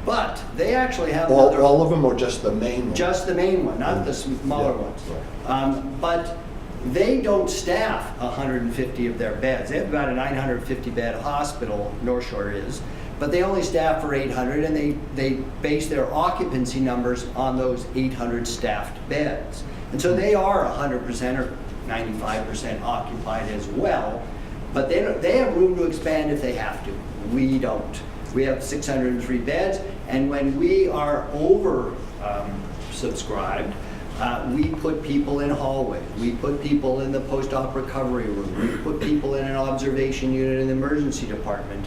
But they actually have all of them, or just the main one? Just the main one, not the smaller ones. Right. But they don't staff 150 of their beds. They have about a 950 bed hospital, North Shore is, but they only staff for 800, and they base their occupancy numbers on those 800 staffed beds. And so they are 100% or 95% occupied as well, but they have room to expand if they have to. We don't. We have 603 beds, and when we are over subscribed, we put people in hallways, we put people in the post-op recovery room, we put people in an observation unit in the emergency department.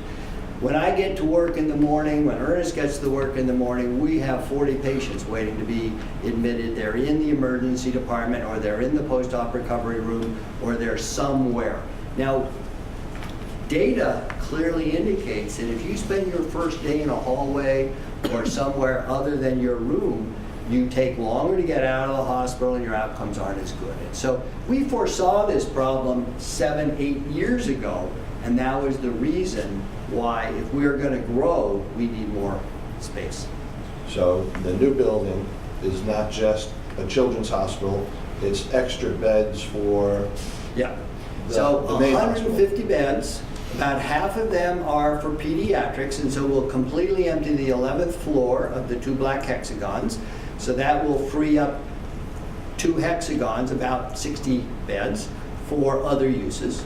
When I get to work in the morning, when Ernest gets to work in the morning, we have 40 patients waiting to be admitted. They're in the emergency department, or they're in the post-op recovery room, or they're somewhere. Now, data clearly indicates that if you spend your first day in a hallway or somewhere other than your room, you take longer to get out of the hospital and your outcomes aren't as good. And so we foresaw this problem 7-8 years ago, and that was the reason why, if we are going to grow, we need more space. So the new building is not just a children's hospital, it's extra beds for So the main 150 hospital. beds, about half of them are for pediatrics, and so we'll completely empty the 11th floor of the 2 black hexagons. So that will free up 2 hexagons, about 60 beds, for other uses.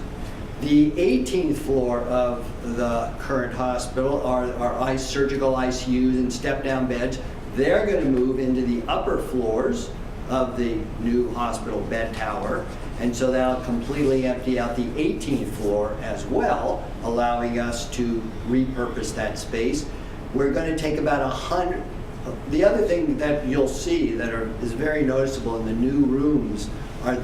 The 18th floor of the current hospital are surgical ICUs and step-down beds. They're going to move into the upper floors of the new hospital bed tower, and so that'll completely empty out the 18th floor as well, allowing us to repurpose that space. We're going to take about 100. The other thing that you'll see that is very noticeable in the new rooms are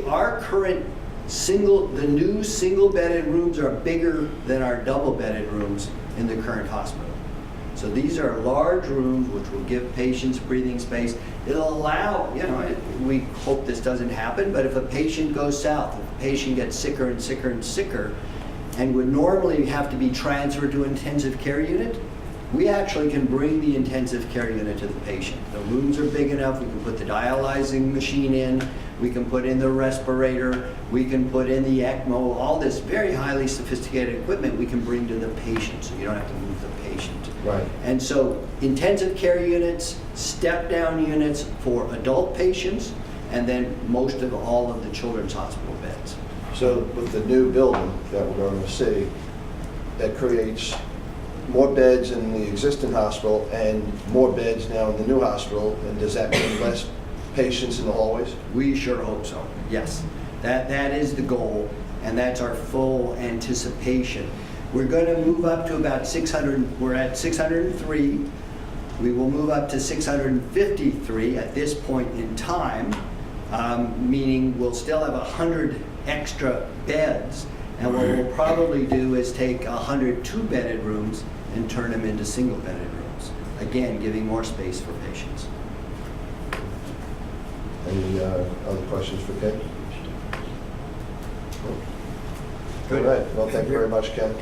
our current the new single-bedded rooms are bigger than our double-bedded rooms in the current hospital. So these are large rooms which will give patients breathing space. It'll allow, we hope this doesn't happen, but if a patient goes south, if a patient gets sicker and sicker and sicker, and would normally have to be transferred to an intensive care unit, we actually can bring the intensive care unit to the patient. The rooms are big enough, we can put the dialyzing machine in, we can put in the respirator, we can put in the ECMO, all this very highly sophisticated equipment we can bring to the patient, so you don't have to move the patient. Right. And so intensive care units, step-down units for adult patients, and then most of all of the children's hospital beds. So with the new building that we're going to see, that creates more beds in the existing hospital and more beds now in the new hospital, and does that mean less patients in the hallways? We sure hope so, yes. That is the goal, and that's our full anticipation. We're going to move up to about 600, we're at 603. We will move up to 653 at this point in time, meaning we'll still have 100 extra beds. And what we'll probably do is take 100 2-bedded rooms and turn them into single-bedded rooms. Again, giving more space for patients. Any other questions for Ken? All right, well, thank you very much, Ken.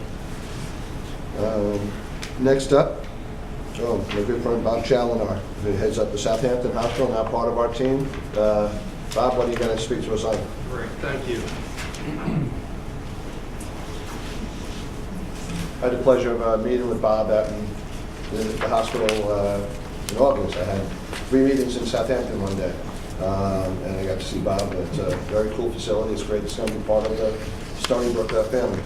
Next up, my good friend Bob Challoner, who heads up the Southampton Hospital, now part of our team. Bob, what are you going to speak to us on? Great, thank you. I had the pleasure of meeting with Bob at the hospital in August. I had 3 meetings in Southampton one day, and I got to see Bob. It's a very cool facility. It's great. It's going to be part of the Stony Brook family.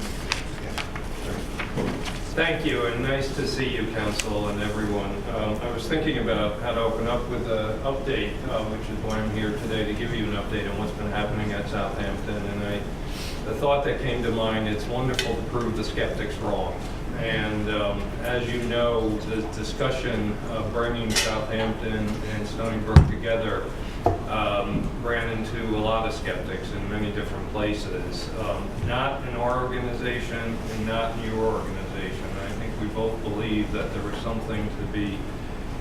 Thank you, and nice to see you, Council, and everyone. I was thinking about how to open up with an update, which is why I'm here today, to give you an update on what's been happening at Southampton. And the thought that came to mind, it's wonderful to prove the skeptics wrong. And as you know, the discussion of bringing Southampton and Stony Brook together ran into a lot of skeptics in many different places. Not in our organization and not in your organization. I think we both believe that there was something to be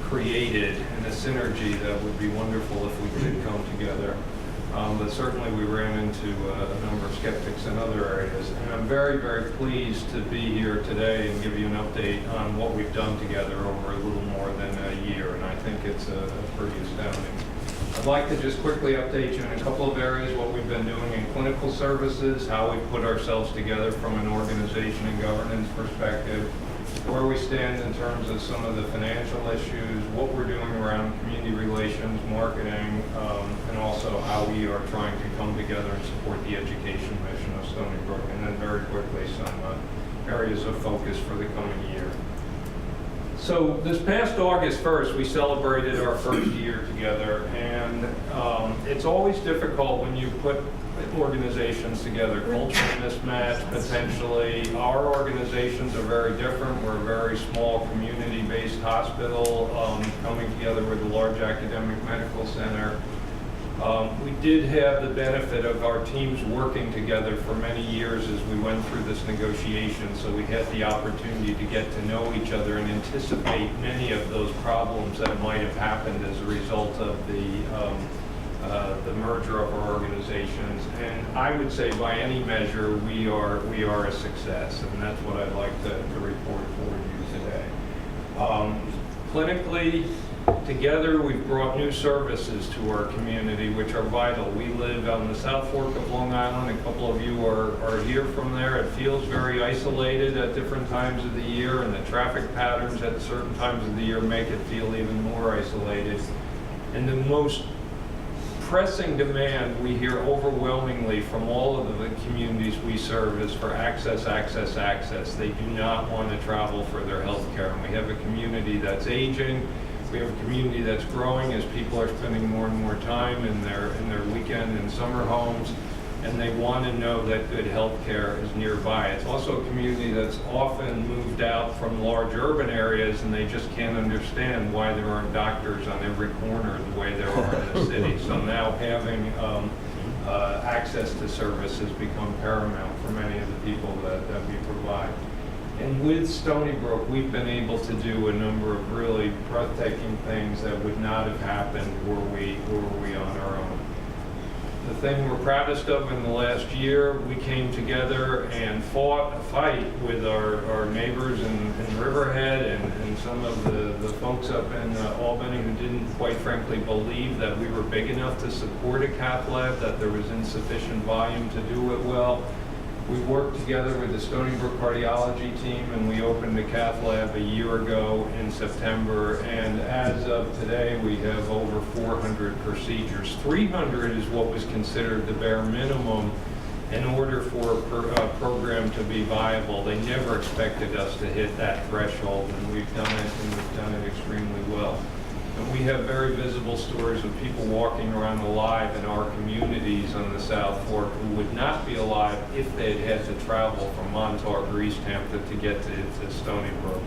created and a synergy that would be wonderful if we did come together. But certainly we ran into a number of skeptics in other areas. And I'm very, very pleased to be here today and give you an update on what we've done together over a little more than a year. And I think it's pretty astounding. I'd like to just quickly update you in a couple of areas, what we've been doing in clinical services, how we put ourselves together from an organization and governance perspective, where we stand in terms of some of the financial issues, what we're doing around community relations, marketing, and also how we are trying to come together and support the education mission of Stony Brook, and then very quickly some areas of focus for the coming year. So this past August 1st, we celebrated our first year together, and it's always difficult when you put organizations together. Cultural mismatch, potentially. Our organizations are very different. We're a very small community-based hospital coming together with a large academic medical center. We did have the benefit of our teams working together for many years as we went through this negotiation, so we had the opportunity to get to know each other and anticipate many of those problems that might have happened as a result of the merger of our organizations. And I would say by any measure, we are a success, and that's what I'd like to report for you today. Clinically, together, we've brought new services to our community, which are vital. We live on the South Fork of Long Island. A couple of you are here from there. It feels very isolated at different times of the year, and the traffic patterns at certain times of the year make it feel even more isolated. And the most pressing demand we hear overwhelmingly from all of the communities we serve is for access, access, access. They do not want to travel for their health care. And we have a community that's aging. We have a community that's growing as people are spending more and more time in their weekend and summer homes, and they want to know that good health care is nearby. It's also a community that's often moved out from large urban areas, and they just can't understand why there aren't doctors on every corner the way there are in the city. So now having access to services become paramount for many of the people that we provide. And with Stony Brook, we've been able to do a number of really breathtaking things that would not have happened were we on our own. The thing we're proudest of in the last year, we came together and fought a fight with our neighbors in Riverhead and some of the folks up in Albany who didn't, quite frankly, believe that we were big enough to support a cath lab, that there was insufficient volume to do it well. We worked together with the Stony Brook cardiology team, and we opened the cath lab a year ago in September. And as of today, we have over 400 procedures. 300 is what was considered the bare minimum in order for a program to be viable. They never expected us to hit that threshold, and we've done it, and we've done it extremely well. And we have very visible stories of people walking around alive in our communities on the South Fork who would not be alive if they had to travel from Montauk or East Hampton to get to Stony Brook.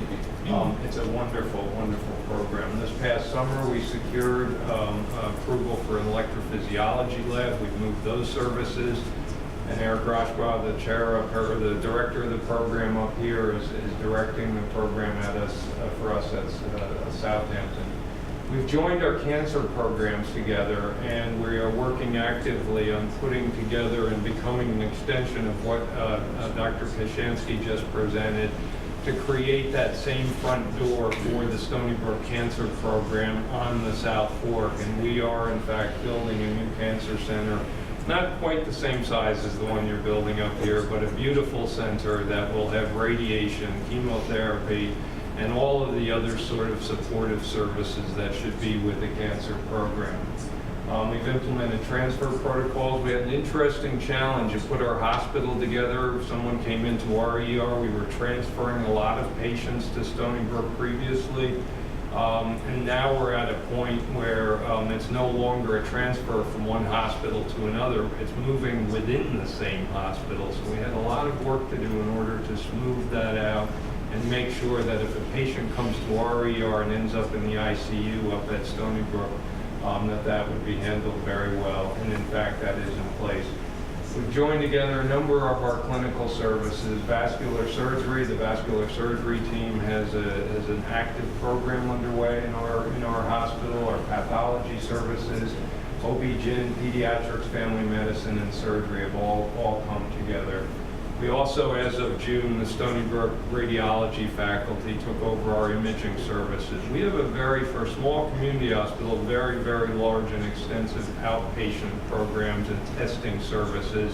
It's a wonderful, wonderful program. This past summer, we secured approval for an Electrophysiology Lab. We've moved those services. And Eric Rochbaugh, the director of the program up here, is directing the program for us at Southampton. We've joined our cancer programs together, and we are working actively on putting together and becoming an extension of what Dr. Kashansky just presented, to create that same front door for the Stony Brook Cancer Program on the South Fork. And we are, in fact, building a new cancer center, not quite the same size as the one you're building up here, but a beautiful center that will have radiation, chemotherapy, and all of the other sort of supportive services that should be with the cancer program. We've implemented transfer protocols. We had an interesting challenge to put our hospital together. Someone came into our ER. We were transferring a lot of patients to Stony Brook previously. And now we're at a point where it's no longer a transfer from one hospital to another. It's moving within the same hospital. So we had a lot of work to do in order to smooth that out and make sure that if a patient comes to our ER and ends up in the ICU up at Stony Brook, that would be handled very well, and in fact that is in place. We've joined together a number of our clinical services. Vascular surgery, the vascular surgery team has an active program underway in our hospital. Our pathology services, OB-GYN, pediatrics, family medicine, and surgery have all come together. We also, as of June, the Stony Brook radiology faculty took over our imaging services. We have for a small community hospital, very, very large and extensive outpatient programs and testing services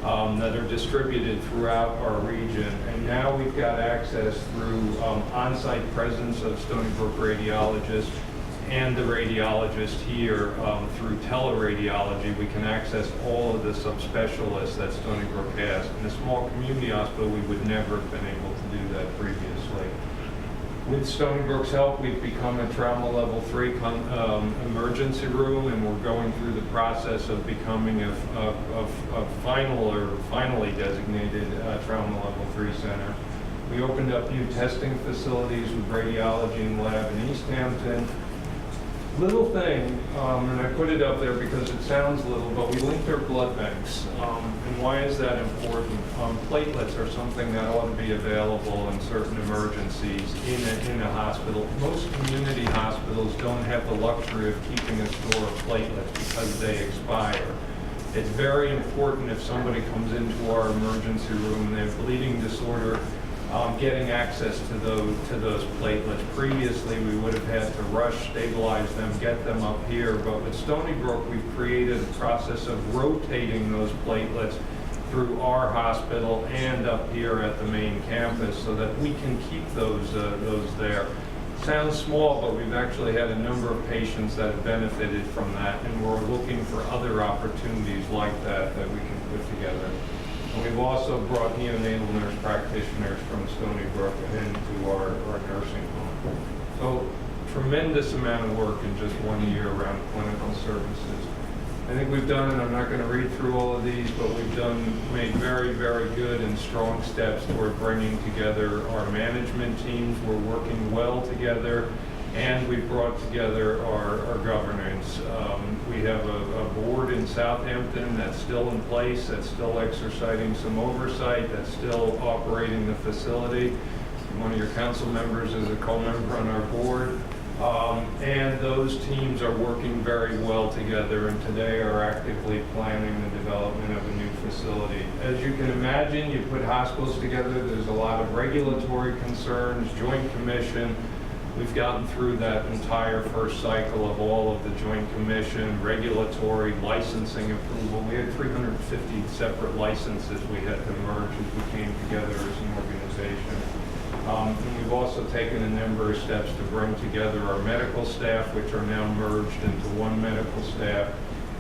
that are distributed throughout our region. And now we've got access through on-site presence of Stony Brook radiologists and the radiologist here through teleradiology. We can access all of the subspecialists that Stony Brook has. In a small community hospital, we would never have been able to do that previously. With Stony Brook's help, we've become a trauma level 3 emergency room, and we're going through the process of becoming a finally designated trauma level 3 center. We opened up new testing facilities with radiology lab in East Hampton. Little thing, and I put it up there because it sounds little, but we linked our blood banks. And why is that important? Platelets are something that ought to be available in certain emergencies in a hospital. Most community hospitals don't have the luxury of keeping a store of platelets because they expire. It's very important if somebody comes into our emergency room and they have bleeding disorder, getting access to those platelets. Previously, we would have had to rush, stabilize them, get them up here, but with Stony Brook, we've created a process of rotating those platelets through our hospital and up here at the main campus so that we can keep those there. Sounds small, but we've actually had a number of patients that have benefited from that, and we're looking for other opportunities like that we can put together. And we've also brought neonatal nurse practitioners from Stony Brook into our nursing home. So tremendous amount of work in just 1 year around clinical services. I think we've done, and I'm not going to read through all of these, but we've made very, very good and strong steps toward bringing together our management teams. We're working well together, and we've brought together our governance. We have a board in Southampton that's still in place, that's still exercising some oversight, that's still operating the facility. One of your council members is a co-member on our board. And those teams are working very well together, and today are actively planning the development of a new facility. As you can imagine, you put hospitals together, there's a lot of regulatory concerns, Joint Commission. We've gotten through that entire first cycle of all of the Joint Commission, regulatory, licensing approval. We had 350 separate licenses we had to merge as we came together as an organization. And we've also taken a number of steps to bring together our medical staff, which are now merged into one medical staff,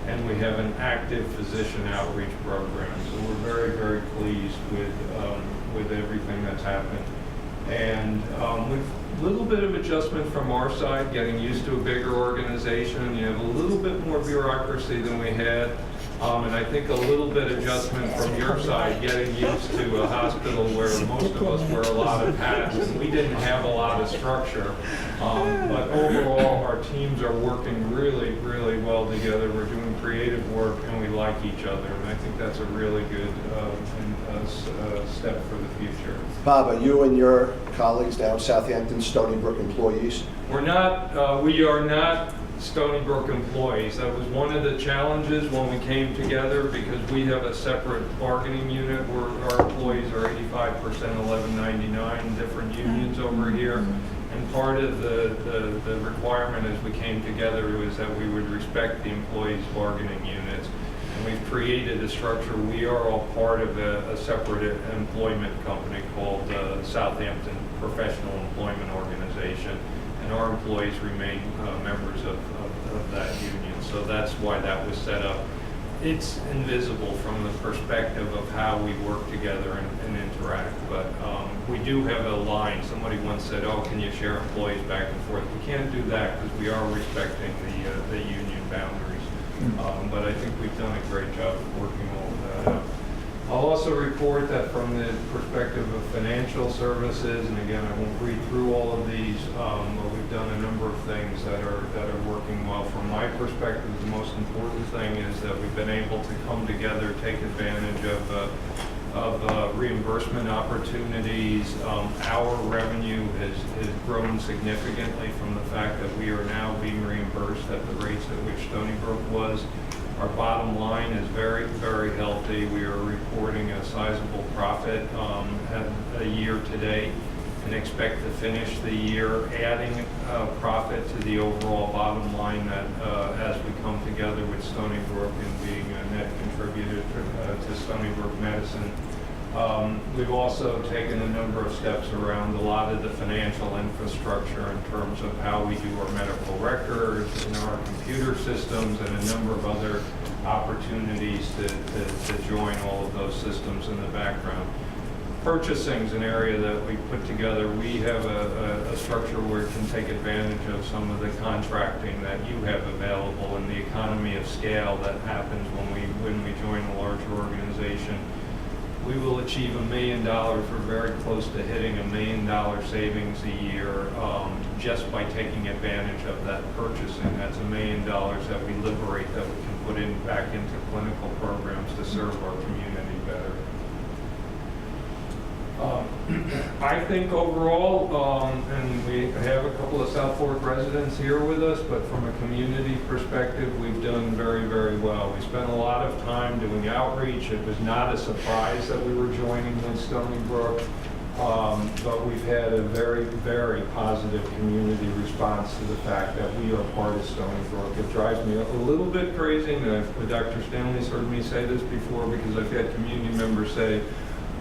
and we have an active physician outreach program. So we're very, very pleased with everything that's happened. And with a little bit of adjustment from our side, getting used to a bigger organization. You have a little bit more bureaucracy than we had. And I think a little bit adjustment from your side, getting used to a hospital where most of us wear a lot of hats, and we didn't have a lot of structure. But overall, our teams are working really, really well together. We're doing creative work, and we like each other. And I think that's a really good step for the future. Bob, are you and your colleagues down Southampton, Stony Brook employees? We are not Stony Brook employees. That was one of the challenges when we came together, because we have a separate bargaining unit where our employees are 85% 1199 different unions over here. And part of the requirement as we came together was that we would respect the employees' bargaining units. And we've created a structure. We are all part of a separate employment company called Southampton Professional Employment Organization. And our employees remain members of that union. So that's why that was set up. It's invisible from the perspective of how we work together and interact. But we do have a line. Somebody once said, oh, can you share employees back and forth? We can't do that because we are respecting the union boundaries. But I think we've done a great job of working all of that out. I'll also report that from the perspective of financial services, and again, I won't read through all of these, but we've done a number of things that are working well. From my perspective, the most important thing is that we've been able to come together, take advantage of reimbursement opportunities. Our revenue has grown significantly from the fact that we are now being reimbursed at the rates at which Stony Brook was. Our bottom line is very, very healthy. We are reporting a sizable profit at a year to date, and expect to finish the year adding profit to the overall bottom line that as we come together with Stony Brook and being a net contributor to Stony Brook Medicine. We've also taken a number of steps around a lot of the financial infrastructure in terms of how we do our medical records and our computer systems, and a number of other opportunities to join all of those systems in the background. Purchasing is an area that we put together. We have a structure where it can take advantage of some of the contracting that you have available and the economy of scale that happens when we join a larger organization. We will achieve $1 million. We're very close to hitting $1 million savings a year just by taking advantage of that purchasing. That's $1 million that we liberate that we can put back into clinical programs to serve our community better. I think overall, and we have a couple of South Fork residents here with us, but from a community perspective, we've done very, very well. We spent a lot of time doing outreach. It was not a surprise that we were joining with Stony Brook, but we've had a very, very positive community response to the fact that we are part of Stony Brook. It drives me a little bit crazy, and Dr. Stanley's heard me say this before, because I've had community members say,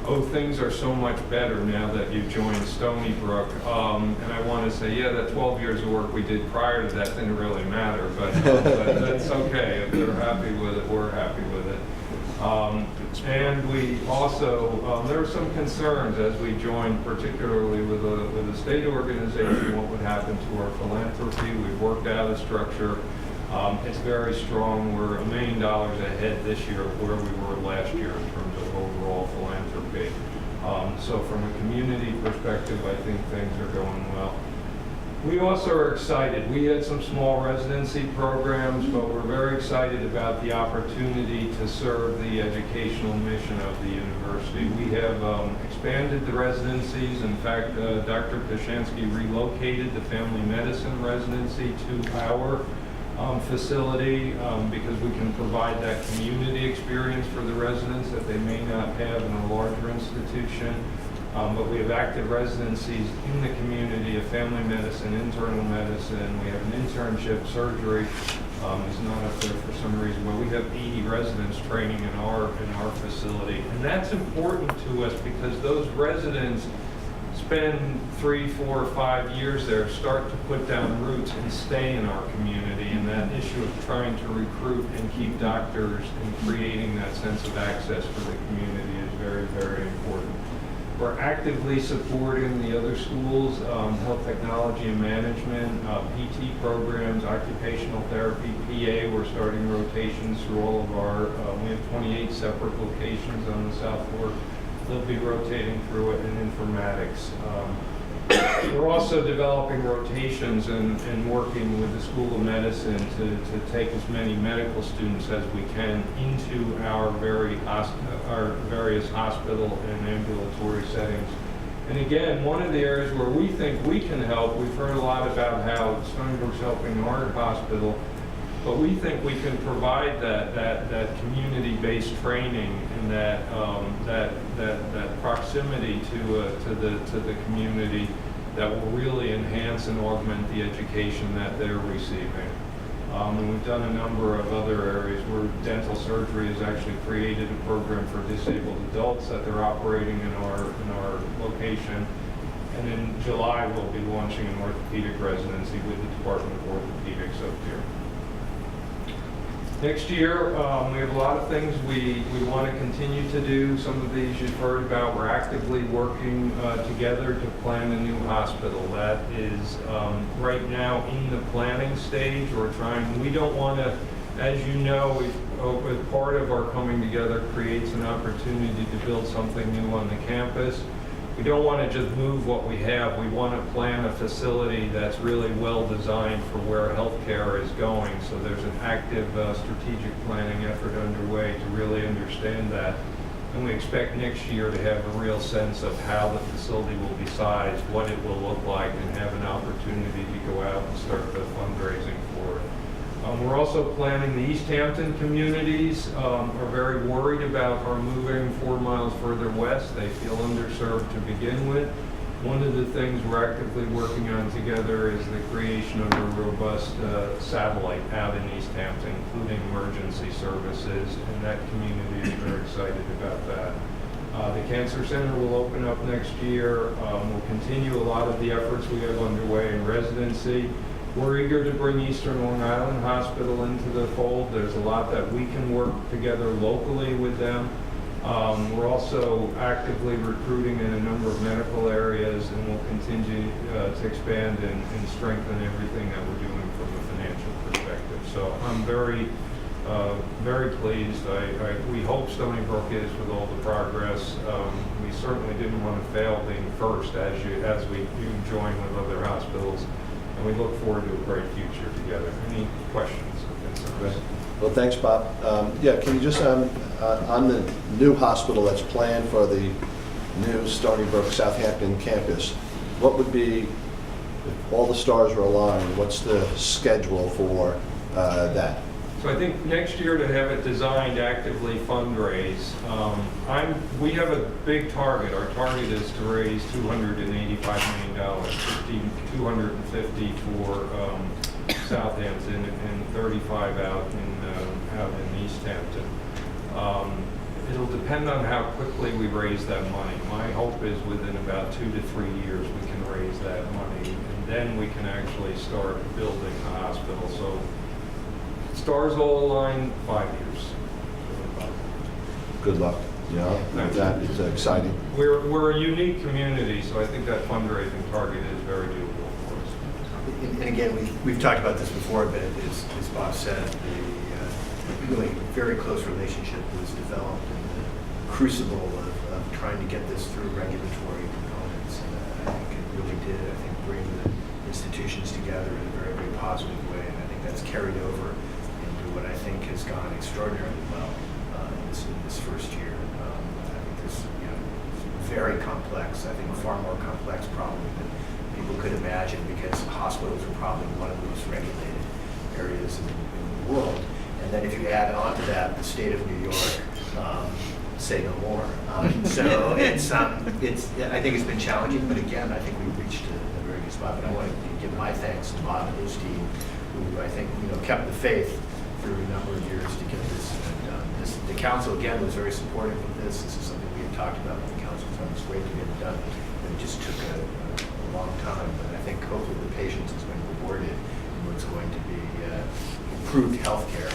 oh, things are so much better now that you've joined Stony Brook. And I want to say, yeah, that 12 years of work we did prior to that didn't really matter, but that's okay. If they're happy with it, we're happy with it. And we also, there were some concerns as we joined, particularly with a state organization, what would happen to our philanthropy. We've worked out a structure. It's very strong. We're $1 million ahead this year of where we were last year in terms of overall philanthropy. So from a community perspective, I think things are going well. We also are excited. We had some small residency programs, but we're very excited about the opportunity to serve the educational mission of the university. We have expanded the residencies. In fact, Dr. Pashansky relocated the family medicine residency to our facility because we can provide that community experience for the residents that they may not have in a larger institution. But we have active residencies in the community of family medicine, internal medicine. We have an internship. Surgery is not up there for some reason, but we have 80 residents training in our facility. And that's important to us because those residents spend 3, 4, 5 years there, start to put down roots and stay in our community. And that issue of trying to recruit and keep doctors and creating that sense of access for the community is very, very important. We're actively supporting the other schools, health technology and management, PT programs, occupational therapy, PA. We're starting rotations through all of our, we have 28 separate locations on the South Fork. They'll be rotating through it in informatics. We're also developing rotations and working with the School of Medicine to take as many medical students as we can into our various hospital and ambulatory settings. And again, one of the areas where we think we can help, we've heard a lot about how Stony Brook's helping our hospital, but we think we can provide that community-based training and that proximity to the community that will really enhance and augment the education that they're receiving. And we've done a number of other areas where dental surgery has actually created a program for disabled adults that they're operating in our location. And in July, we'll be launching an orthopedic residency with the Department of Orthopedics up here. Next year, we have a lot of things we want to continue to do. Some of these you've heard about. We're actively working together to plan a new hospital. That is right now in the planning stage. We're trying, we don't want to, as you know, as part of our coming together creates an opportunity to build something new on the campus. We don't want to just move what we have. We want to plan a facility that's really well designed for where healthcare is going. So there's an active strategic planning effort underway to really understand that. And we expect next year to have a real sense of how the facility will be sized, what it will look like, and have an opportunity to go out and start the fundraising for it. We're also planning the East Hampton communities are very worried about our moving 4 miles further west. They feel underserved to begin with. One of the things we're actively working on together is the creation of a robust satellite out in East Hampton, including emergency services, and that community is very excited about that. The Cancer Center will open up next year. We'll continue a lot of the efforts we have underway in residency. We're eager to bring Eastern Long Island Hospital into the fold. There's a lot that we can work together locally with them. We're also actively recruiting in a number of medical areas, and we'll continue to expand and strengthen everything that we're doing from a financial perspective. So I'm very pleased. We hope Stony Brook is with all the progress. We certainly didn't want to fail being first as you join with other hospitals. And we look forward to a great future together. Any questions or concerns? Well, thanks, Bob. Yeah, can you just, on the new hospital that's planned for the new Stony Brook Southampton campus, what would be, if all the stars were aligned, what's the schedule for that? So I think next year to have it designed, actively fundraise. We have a big target. Our target is to raise $285 million, $250 for Southampton and 35 out in East Hampton. It'll depend on how quickly we raise that money. My hope is within about 2 to 3 years we can raise that money, and then we can actually start building the hospital. So stars all align, 5 years. Good luck. Yeah, that is exciting. We're a unique community, so I think that fundraising target is very doable for us. And again, we've talked about this before, but as Bob said, a really very close relationship was developed in the crucible of trying to get this through regulatory components. And I think it really did, bring the institutions together in a very, very positive way. And I think that's carried over into what I think has gone extraordinarily well in this first year. I think this very complex, I think far more complex problem than people could imagine, because hospitals are probably one of the most regulated areas in the world. And then if you add on to that the state of New York, say no more. So I think it's been challenging, but again, I think we've reached a very good spot. But I want to give my thanks to Bob and his team, who I think kept the faith through a number of years to get this done. The council, again, was very supportive of this. This is something we had talked about with the council, so it was great to get it done. It just took a long time, but I think hopefully the patience has been rewarded in what's going to be improved health care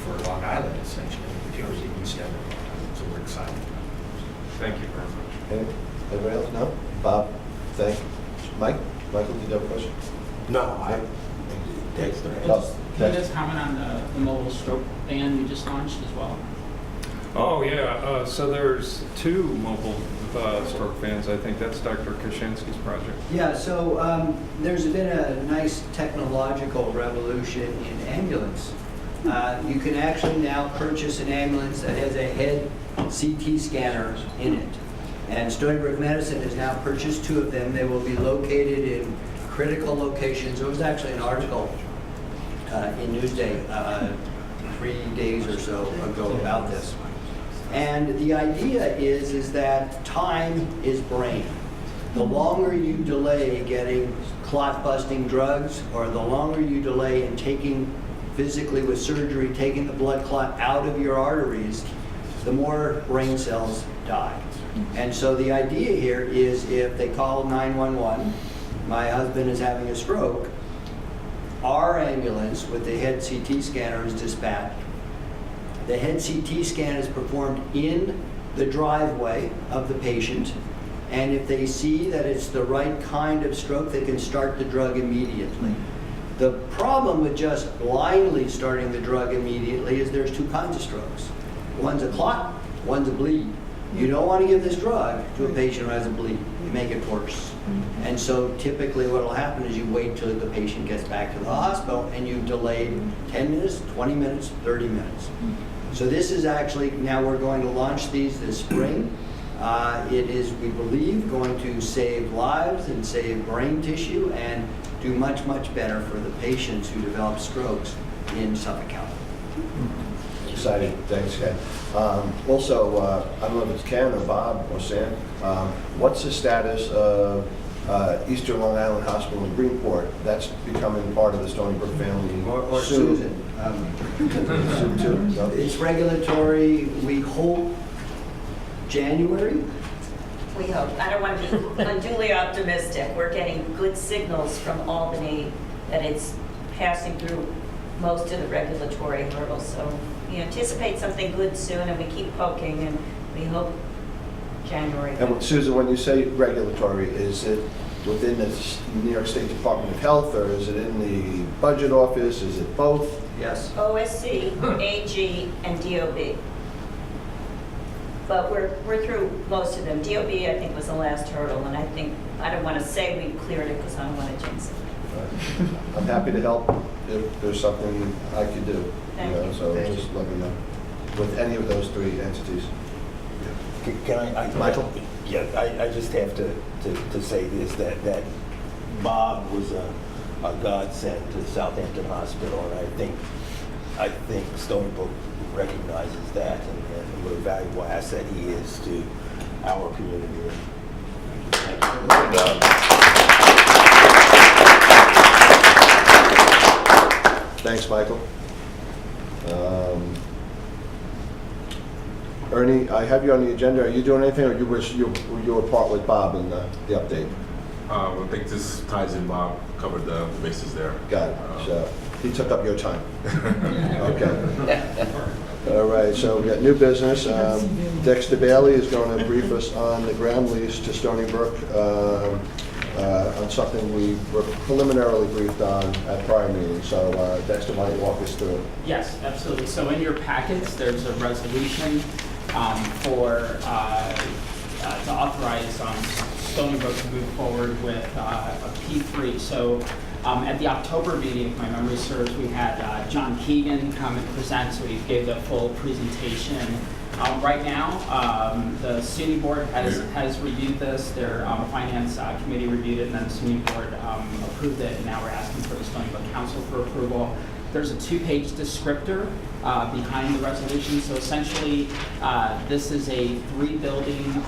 for Long Island, essentially, particularly the East End of Long Island. So we're excited. Thank you very much. Anybody else? No? Bob? Thank you. Michael, did you have a question? No, Dexter. Can you just comment on the mobile stroke van you just launched as well? Oh, yeah, so there's 2 mobile stroke vans. I think that's Dr. Kashansky's project. Yeah, so there's been a nice technological revolution in ambulance. You can actually now purchase an ambulance that has a head CT scanner in it. And Stony Brook Medicine has now purchased 2 of them. They will be located in critical locations. There was actually an article in Newsday 3 days or so ago about this. And the idea is that time is brain. The longer you delay getting clot-busting drugs, or the longer you delay in taking, physically with surgery, taking the blood clot out of your arteries, the more brain cells die. And so the idea here is if they call 911, my husband is having a stroke, our ambulance with the head CT scanner is dispatched. The head CT scan is performed in the driveway of the patient, and if they see that it's the right kind of stroke, they can start the drug immediately. The problem with just blindly starting the drug immediately is there's 2 kinds of strokes. One's a clot, one's a bleed. You don't want to give this drug to a patient who has a bleed. You make it worse. And so typically what will happen is you wait till the patient gets back to the hospital and you delayed 10 minutes, 20 minutes, 30 minutes. So this is actually, now we're going to launch these this spring. It is, we believe, going to save lives and save brain tissue and do much, much better for the patients who develop strokes in Suffolk County. Exciting. Thanks, Ken. Also, I don't know if it's Ken or Bob or Sam, what's the status of Eastern Long Island Hospital in Greenport? That's becoming part of the Stony Brook family Or soon. Susan. Soon too. So- It's regulatory, we hope January. We hope. I don't want to be unduly optimistic. We're getting good signals from Albany that it's passing through most of the regulatory hurdles. So we anticipate something good soon, and we keep poking, and we hope January. And Susan, when you say regulatory, is it within the New York State Department of Health, or is it in the budget office? Is it both? Yes. OSC, AG, and DOB. But we're through most of them. DOB, I think, was the last hurdle, and I don't want to say we've cleared it because I don't want to jinx it. I'm happy to help if there's something I could do. Thank you. So just let me know with any of those 3 entities. Can I Michael? Yeah, I just have to say this, that Bob was a godsend to Southampton Hospital, and I think Stony Brook recognizes that and what a valuable asset he is to our community. Thanks, Michael. Ernie, I have you on the agenda. Are you doing anything, or you were part with Bob in the update? I think this ties in. Bob covered the bases there. Got it. So he took up your time. Okay. All right. So we got new business. Dexter Bailey is going to brief us on the ground lease to Stony Brook. On something we were preliminarily briefed on at prior meetings. So Dexter, why don't you walk us through it? Yes, absolutely. So in your packets, there's a resolution to authorize Stony Brook to move forward with a P3. So at the October meeting, if my memory serves, we had John Keegan come and present, so he gave the full presentation. Right now, the SUNY board has reviewed this. Their finance committee reviewed it, and then the SUNY board approved it, and now we're asking for the Stony Brook Council for approval. There's a 2-page descriptor behind the resolution. So essentially, this is a 3-building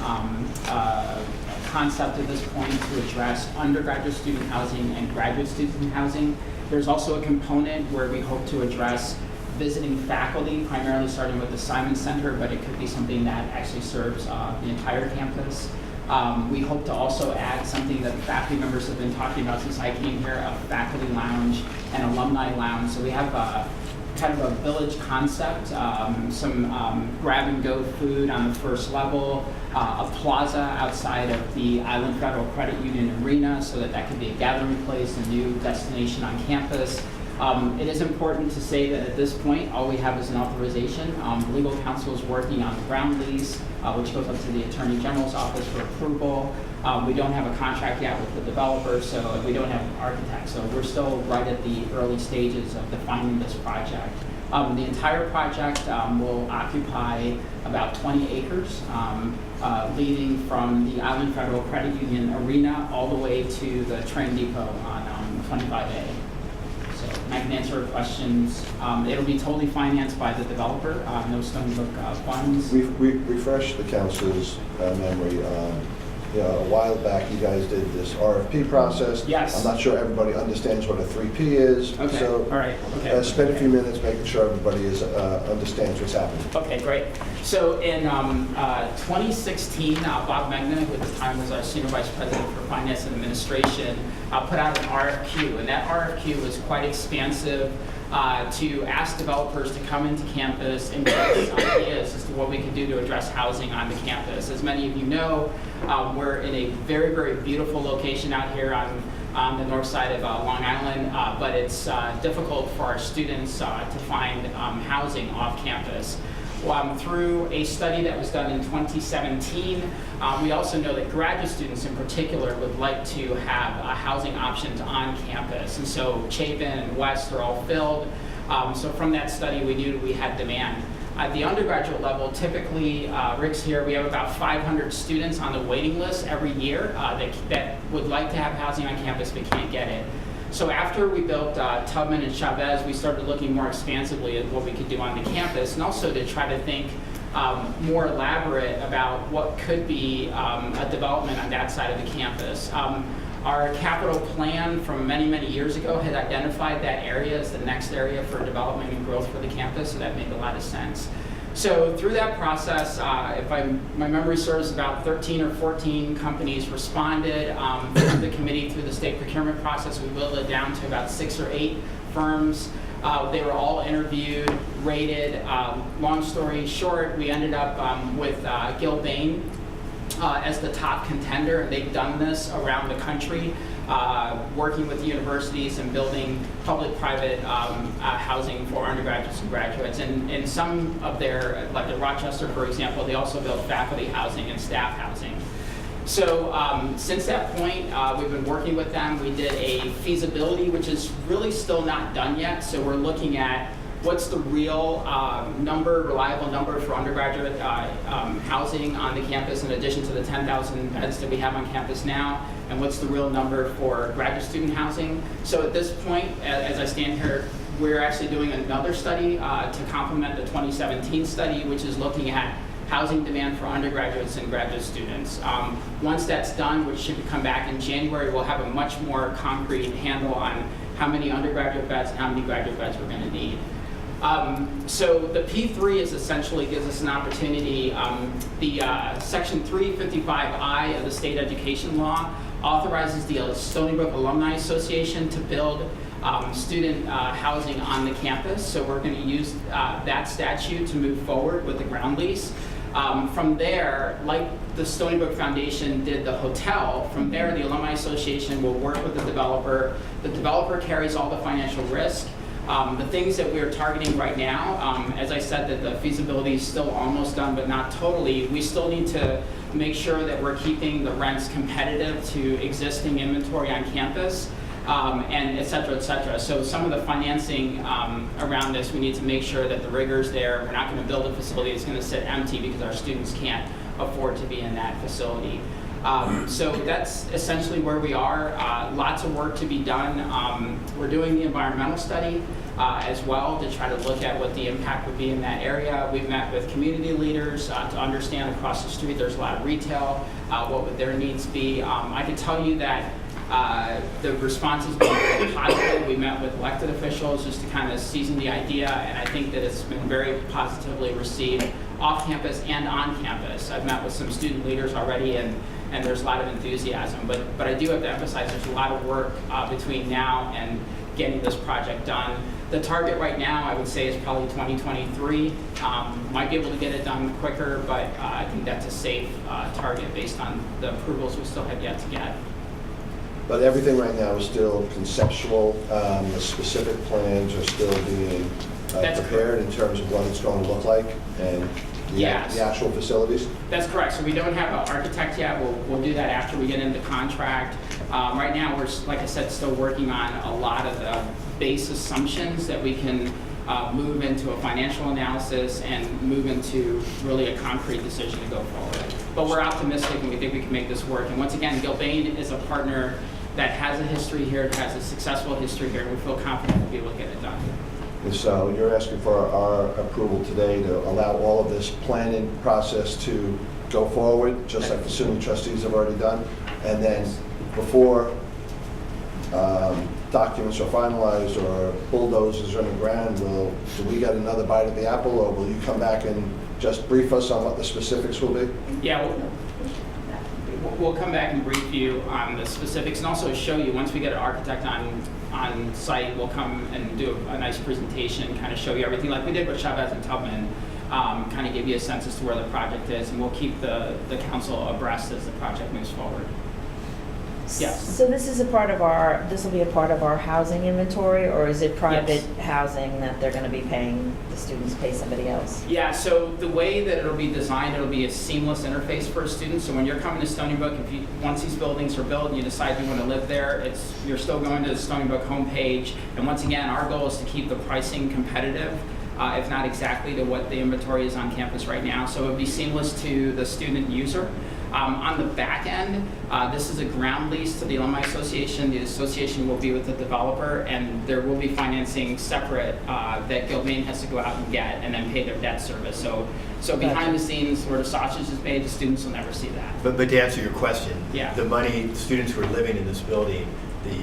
concept at this point to address undergraduate student housing and graduate student housing. There's also a component where we hope to address visiting faculty, primarily starting with the Simon Center, but it could be something that actually serves the entire campus. We hope to also add something that the faculty members have been talking about since I came here, a faculty lounge and alumni lounge. So we have kind of a village concept, some grab-and-go food on the first level, a plaza outside of the Island Federal Credit Union Arena so that could be a gathering place, a new destination on campus. It is important to say that at this point, all we have is an authorization. The legal counsel is working on the ground lease, which goes up to the Attorney General's office for approval. We don't have a contract yet with the developer, so we don't have an architect. So we're still right at the early stages of defining this project. The entire project will occupy about 20 acres, leading from the Island Federal Credit Union Arena all the way to the train depot on 25A. So I can answer questions. It'll be totally financed by the developer, no Stony Brook funds. Refresh the council's memory. A while back, you guys did this RFP process. Yes. I'm not sure everybody understands what a 3P is. Okay. So all right. Okay. Spend a few minutes making sure everybody understands what's happening. Okay, great. So in 2016, Bob Magna, who at the time was our Senior Vice President for Finance and Administration, put out an RFQ, and that RFQ was quite expansive to ask developers to come into campus and give us ideas as to what we could do to address housing on the campus. As many of you know, we're in a very, very beautiful location out here on the north side of Long Island, but it's difficult for our students to find housing off campus. Through a study that was done in 2017, we also know that graduate students in particular would like to have housing options on campus. And so Chapin and West are all filled. So from that study, we knew we had demand. At the undergraduate level, typically, Rick's here, we have about 500 students on the waiting list every year that would like to have housing on campus but can't get it. So after we built Tubman and Chavez, we started looking more expansively at what we could do on the campus, and also to try to think more elaborate about what could be a development on that side of the campus. Our capital plan from many, many years ago had identified that area as the next area for development and growth for the campus, so that made a lot of sense. So through that process, my memory serves, about 13 or 14 companies responded. Through the committee, through the state procurement process, we whittled it down to about 6 or 8 firms. They were all interviewed, rated. Long story short, we ended up with Gil Bain as the top contender. They've done this around the country, working with universities and building public-private housing for undergraduates and graduates. And in some of their, like at Rochester, for example, they also build faculty housing and staff housing. So since that point, we've been working with them. We did a feasibility, which is really still not done yet. So we're looking at what's the real reliable number for undergraduate housing on the campus in addition to the 10,000 beds that we have on campus now, and what's the real number for graduate student housing. So at this point, as I stand here, we're actually doing another study to complement the 2017 study, which is looking at housing demand for undergraduates and graduate students. Once that's done, which should come back in January, we'll have a much more concrete handle on how many undergraduate beds and how many graduate beds we're going to need. So the P3 is essentially gives us an opportunity. The Section 355I of the state education law authorizes the Stony Brook Alumni Association to build student housing on the campus. So we're going to use that statute to move forward with the ground lease. From there, like the Stony Brook Foundation did the hotel, from there the Alumni Association will work with the developer. The developer carries all the financial risk. The things that we're targeting right now, as I said, that the feasibility is still almost done, but not totally. We still need to make sure that we're keeping the rents competitive to existing inventory on campus, and et cetera, et cetera. So some of the financing around this, we need to make sure that the rigor's there. We're not going to build a facility that's going to sit empty because our students can't afford to be in that facility. So that's essentially where we are. Lots of work to be done. We're doing the environmental study as well to try to look at what the impact would be in that area. We've met with community leaders to understand across the street there's a lot of retail, what would their needs be. I can tell you that the response has been very positive. We met with elected officials just to kind of season the idea, and I think that it's been very positively received off campus and on campus. I've met with some student leaders already, and and there's a lot of enthusiasm. But I do have to emphasize there's a lot of work between now and getting this project done. The target right now, I would say, is probably 2023. Might be able to get it done quicker, but I think that's a safe target based on the approvals we still have yet to get. But everything right now is still conceptual. The specific plans are still being prepared in terms of what it's going to look like and the actual facilities? That's correct. So we don't have an architect yet. We'll do that after we get into contract. Right now, we're, like I said, still working on a lot of the base assumptions that we can move into a financial analysis and move into really a concrete decision to go forward. But we're optimistic and we think we can make this work. And once again, Gilbane is a partner that has a history here, has a successful history here, and we feel confident we'll be able to get it done. And so you're asking for our approval today to allow all of this planning process to go forward, just like the SUNY trustees have already done, and then before documents are finalized or bulldozers are in the ground, do we get another bite at the apple, or will you come back and just brief us on what the specifics will be? Yeah, we'll come back and brief you on the specifics and also show you, once we get an architect on site, we'll come and do a nice presentation, kind of show you everything like we did with Chavez and Tubman, kind of give you a sense as to where the project is, and we'll keep the council abreast as the project moves forward. Yes. So this is a part of our, this will be a part of our housing inventory, or is it private housing that they're going to be paying, the students pay somebody else? Yeah, so the way that it'll be designed, it'll be a seamless interface for a student. So when you're coming to Stony Brook, once these buildings are built and you decide you want to live there, you're still going to the Stony Brook homepage. And once again, our goal is to keep the pricing competitive, if not exactly to what the inventory is on campus right now. So it'll be seamless to the student user. On the back end, this is a ground lease to the Alumni Association. The association will be with the developer, and there will be financing separate that Gilbane has to go out and get and then pay their debt service. So behind the scenes, where the sausage is made, the students will never see that. But to answer your question, yeah, the money, the students who are living in this building, the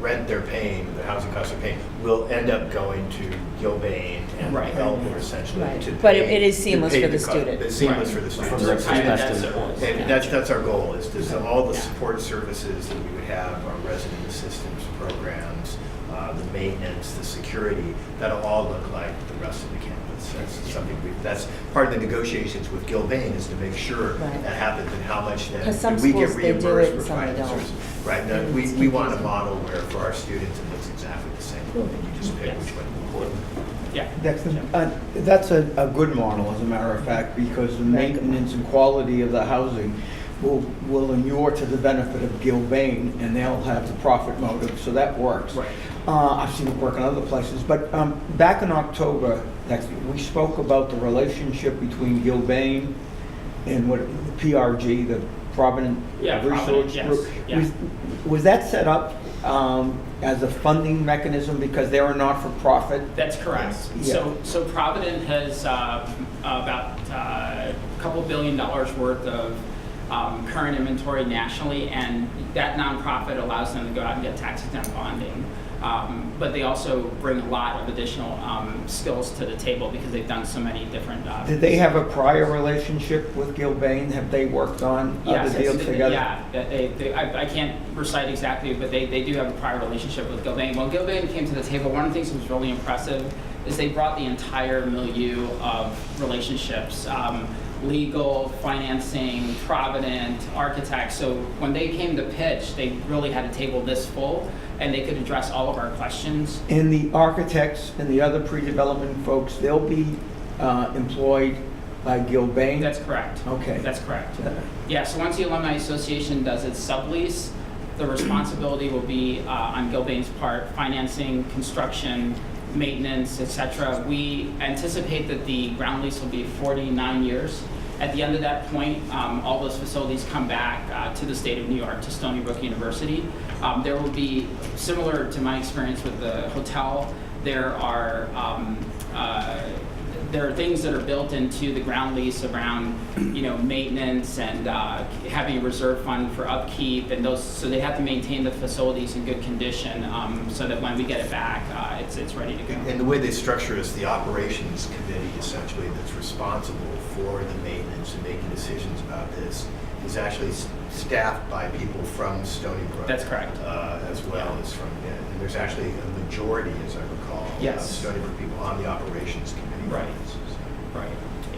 rent they're paying, the housing costs they're paying, will end up going to Gilbane and the developer essentially. To But pay, it is seamless for the cost. student. It's seamless for the student. From their perspective. And that's our goal, is to all the support services that we would have, our resident assistance programs, the maintenance, the security, that'll all look like the rest of the campus. That's something that's part of the negotiations with Gilbane, is to make sure that happens, and how much then we get reimbursed for finances. Right, now, we want a model where for our students it looks exactly the same, and you just pick which one you want. Yeah. That's a good model, as a matter of fact, because the maintenance and quality of the housing will inure to the benefit of Gilbane, and they'll have the profit motive, so that works. Right. I've seen it work in other places, but back in October, we spoke about the relationship between Gilbane and what the PRG, the Provident Research Group. Yes. Was that set up as a funding mechanism because they're a not-for-profit? That's correct. Yeah. So Provident has about a couple $2 billion worth of current inventory nationally, and that nonprofit allows them to go out and get tax-exempt bonding. But they also bring a lot of additional skills to the table because they've done so many different. Did they have a prior relationship with Gilbane? Have they worked on other deals together? Yeah, I can't recite exactly, but they do have a prior relationship with Gilbane. When Gilbane came to the table, one of the things that was really impressive is they brought the entire milieu of relationships. Legal, financing, Provident, architects. So when they came to pitch, they really had a table this full, and they could address all of our questions. And the architects and the other pre-development folks, they'll be employed by Gilbane? That's correct. Okay. That's correct. Yeah, so once the Alumni Association does its sublease, the responsibility will be on Gilbane's part, financing, construction, maintenance, etc. We anticipate that the ground lease will be 49 years. At the end of that point, all those facilities come back to the state of New York, to Stony Brook University. There will be, similar to my experience with the hotel, there are things that are built into the ground lease around, maintenance and having a reserve fund for upkeep, and those. So they have to maintain the facilities in good condition, so that when we get it back, it's ready to go. And the way they structure is the operations committee, essentially, that's responsible for the maintenance and making decisions about this, is actually staffed by people from Stony Brook. That's correct. As well as from, and there's actually a majority, as I recall, Yes. of Stony Brook people on the operations committee. Right. Right.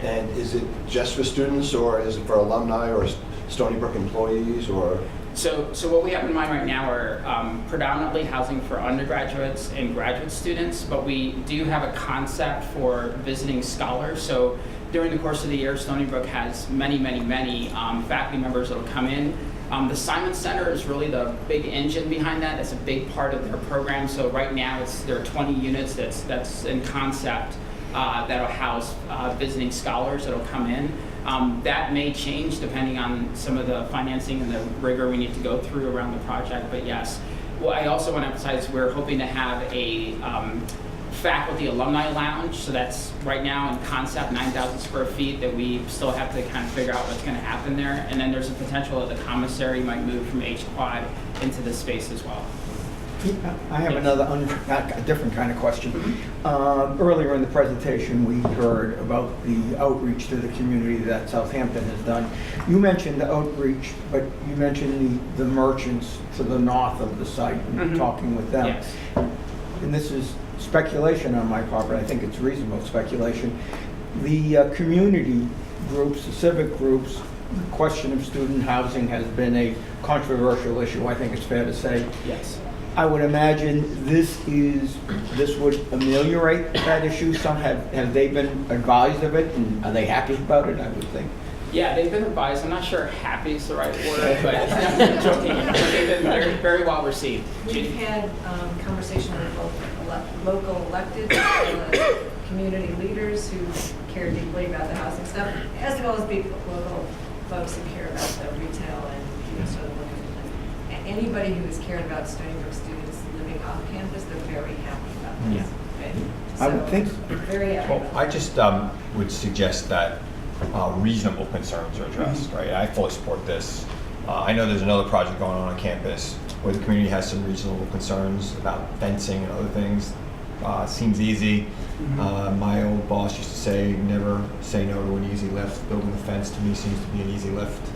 And is it just for students, or is it for alumni or Stony Brook employees, or? So what we have in mind right now are predominantly housing for undergraduates and graduate students, but we do have a concept for visiting scholars. So during the course of the year, Stony Brook has many faculty members that will come in. The Simon Center is really the big engine behind that. It's a big part of their program. So right now, there are 20 units that's in concept that'll house visiting scholars that'll come in. That may change depending on some of the financing and the rigor we need to go through around the project, but yes. Well, I also want to emphasize we're hoping to have a faculty alumni lounge, so that's right now in concept 9,000 square feet that we still have to kind of figure out what's going to happen there. And then there's a potential that the commissary might move from H-Quad into this space as well. I have another, a different kind of question. Earlier in the presentation, we heard about the outreach to the community that Southampton has done. You mentioned the outreach, but you mentioned the merchants to the north of the site and talking with them. Yes. And this is speculation on my part, but I think it's reasonable speculation. The community groups, the civic groups, the question of student housing has been a controversial issue, I think it's fair to say. Yes. I would imagine this would ameliorate that issue. Some have they been advised of it, and are they happy about it, I would think? Yeah, they've been advised. I'm not sure happy is the right word, but I'm joking. But they've been very, very well received. We've had conversation with both local elected community leaders who care deeply about the housing stuff, as well as local folks who care about the retail and sort of looking at anybody who has cared about Stony Brook students living off campus. They're very happy about this. Yeah. Okay? I would think so. Very happy. Well, I just would suggest that reasonable concerns are addressed, right? I fully support this. I know there's another project going on campus where the community has some reasonable concerns about fencing and other things. Seems easy. My old boss used to say, never say no to an easy lift. Building a fence to me seems to be an easy lift.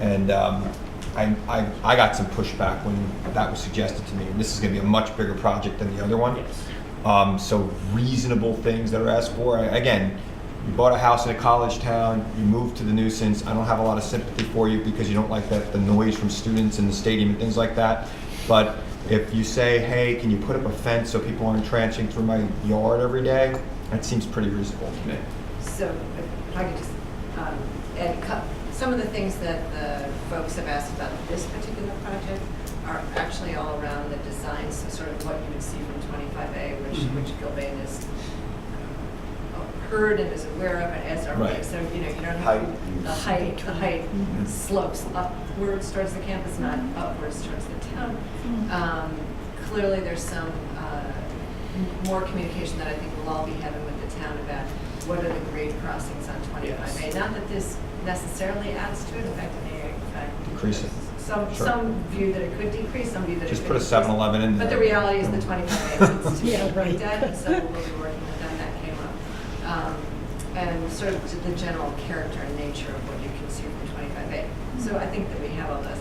And I got some pushback when that was suggested to me. And this is going to be a much bigger project than the other one. Yes. So reasonable things that are asked for. Again, you bought a house in a college town, you moved to the nuisance. I don't have a lot of sympathy for you because you don't like the noise from students in the stadium and things like that. But if you say, hey, can you put up a fence so people aren't tramping through my yard every day, that seems pretty reasonable to me. So if I could just add some of the things that the folks have asked about this particular project are actually all around the design, so sort of what you would see from 25A, which Gilbane has heard and is aware of, and as are we. Right. So you don't have the height slopes upwards towards the campus, not upwards towards the town. Clearly, there's some more communication that I think we'll all be having with the town about what are the grade crossings on 25A. Yes. Not that this necessarily adds to it. In fact, Decrease it. Some view that it could decrease, some view that Just it put a could 7-Eleven in there. But the reality is the 25A needs to be Yeah, right. looked at, and so we'll be working with them. That came up. And sort of the general character and nature of what you can see from 25A. So I think that we have all those.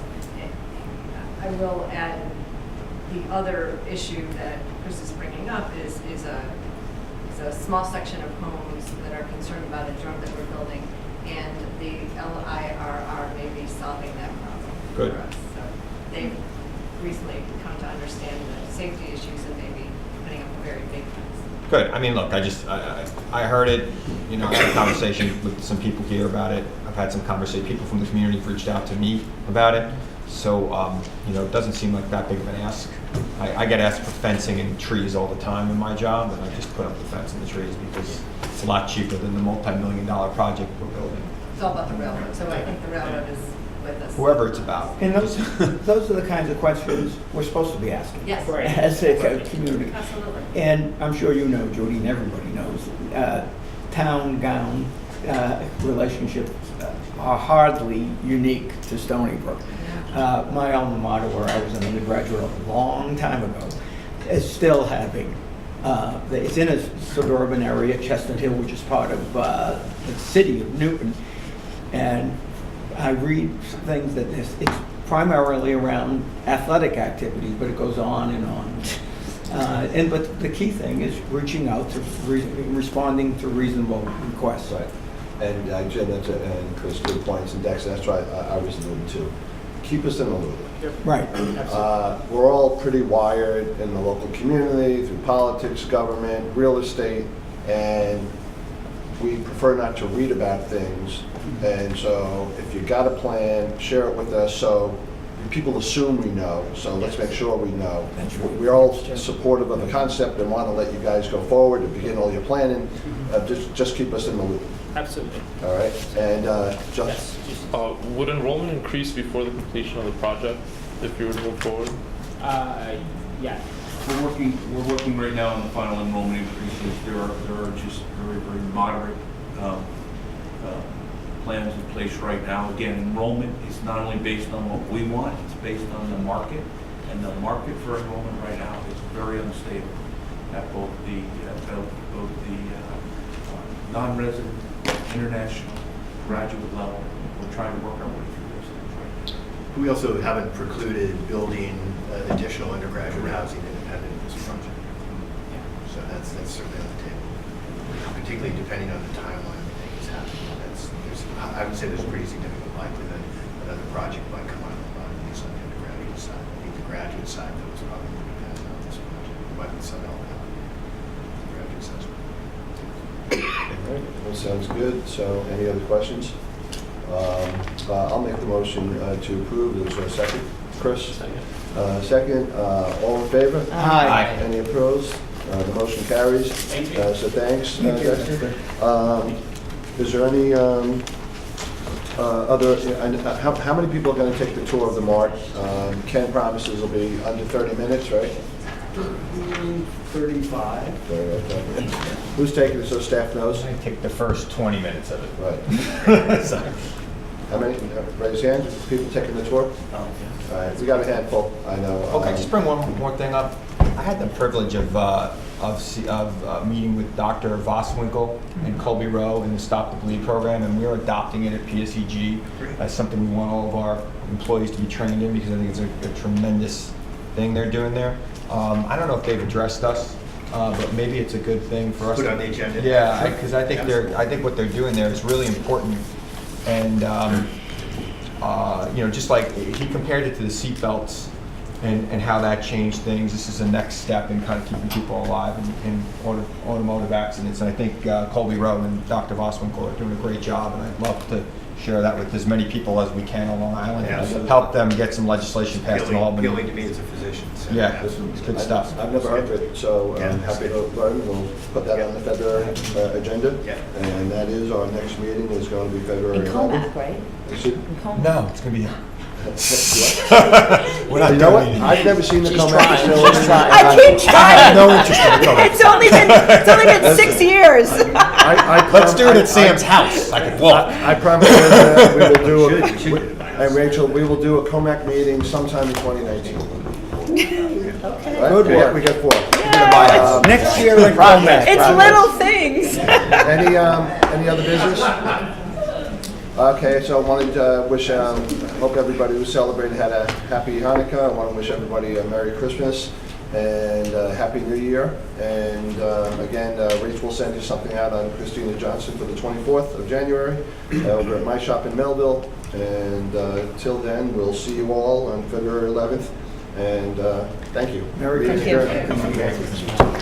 I will add the other issue that Chris is bringing up is a small section of homes that are concerned about a drug that we're building, and the LIRR may be solving that problem Good. for us. So they've recently come to understand the safety issues and maybe putting up a very big fence. Good. I mean, look, I heard it. I had a conversation with some people here about it. I've had some conversation. People from the community have reached out to me about it. So, it doesn't seem like that big of an ask. I get asked for fencing and trees all the time in my job, and I just put up the fence and the trees because it's a lot cheaper than the multi-million-dollar project we're building. It's all about the railroad, so I think the railroad is with us. Whoever it's about. And those are the kinds of questions we're supposed to be asking. Yes. Right. As a community. Absolutely. And I'm sure you know, Jody, and everybody knows, town-gown relationships are hardly unique to Stony Brook. My alma mater, where I was an undergraduate a long time ago, is still having, it's in a suburban area, Chestnut Hill, which is part of the city of Newton. And I read things that it's primarily around athletic activities, but it goes on and on. But the key thing is reaching out to, responding to reasonable requests. Right. And Jim, and Chris, good points, and Dex, that's right, I was alluding to. Keep us in the loop. Right. We're all pretty wired in the local community, through politics, government, real estate, and we prefer not to read about things. And so if you got a plan, share it with us so people assume we know. So let's make sure we know. We're all supportive of the concept and want to let you guys go forward and begin all your planning. Just keep us in the loop. Absolutely. All right. And Josh? Would enrollment increase before the completion of the project if you were to move forward? Yeah. We're working right now on the final enrollment increases. There are just very, very moderate plans in place right now. Again, enrollment is not only based on what we want, it's based on the market. And the market for enrollment right now is very unstable at both the non-resident, international, graduate level. We're trying to work our way through those things right now. We also haven't precluded building additional undergraduate housing independent of this project. So that's certainly on the table, particularly depending on the timeline things happen. I would say there's a pretty significant likelihood another project might come out on the undergraduate side. I think the graduate side, though, is probably more dependent on this project. There might be some element on the graduate side. All right, well, sounds good. So any other questions? I'll make the motion to approve. There's a second. Chris? Second. All in favor? Aye. Any opposed? The motion carries. Thank you. So thanks, Dexter. Is there any how many people are going to take the tour of the mart? Ken promises it'll be under 30 minutes, right? 35. Who's taking it so staff knows? I take the first 20 minutes of it. Right. So, How many? Raise your hand. People taking the tour? All right, we got a handful. I know. okay, just bring one more thing up. I had the privilege of meeting with Dr. Voswinkle and Colby Rowe in the Stop the Bleed program, and we're adopting it at PSEG as something we want all of our employees to be trained in, because I think it's a tremendous thing they're doing there. I don't know if they've addressed us, but maybe it's a good thing for us. Put on the agenda. Yeah, because I think what they're doing there is really important, and just like he compared it to the seat belts and how that changed things. This is the next step in kind of keeping people alive in automotive accidents. And I think Colby Rowe and Dr. Voswinkle are doing a great job, and I'd love to share that with as many people as we can on Long Island. Help them get some legislation passed in Albany. Appealing to me as a physician. So yeah, it's good stuff. I've never heard of it, so I'm happy to learn. We'll put that on the February agenda. Yeah. And that is our next meeting is going to be February 11th. In Comac, right? No, it's going to be... We're not, you know what? I've never seen the Comac facility. I keep trying. I have no interest in it. It's only been 6 years. Let's do it at Sam's house. I could walk. I promise you that we will do and Rachel, we will do a Comac meeting sometime in 2019. Okay. Right? Good work. We get 4. Next year in Comac. It's little things. Any other business? Okay, so I wanted to wish, hope everybody who celebrated had a happy Hanukkah. I want to wish everybody a Merry Christmas and Happy New Year. And again, Rachel will send you something out on Christina Johnson for the 24th of January over at my shop in Melville. And till then, we'll see you all on February 11th. And thank you. Merry Meeting Christmas. adjourned.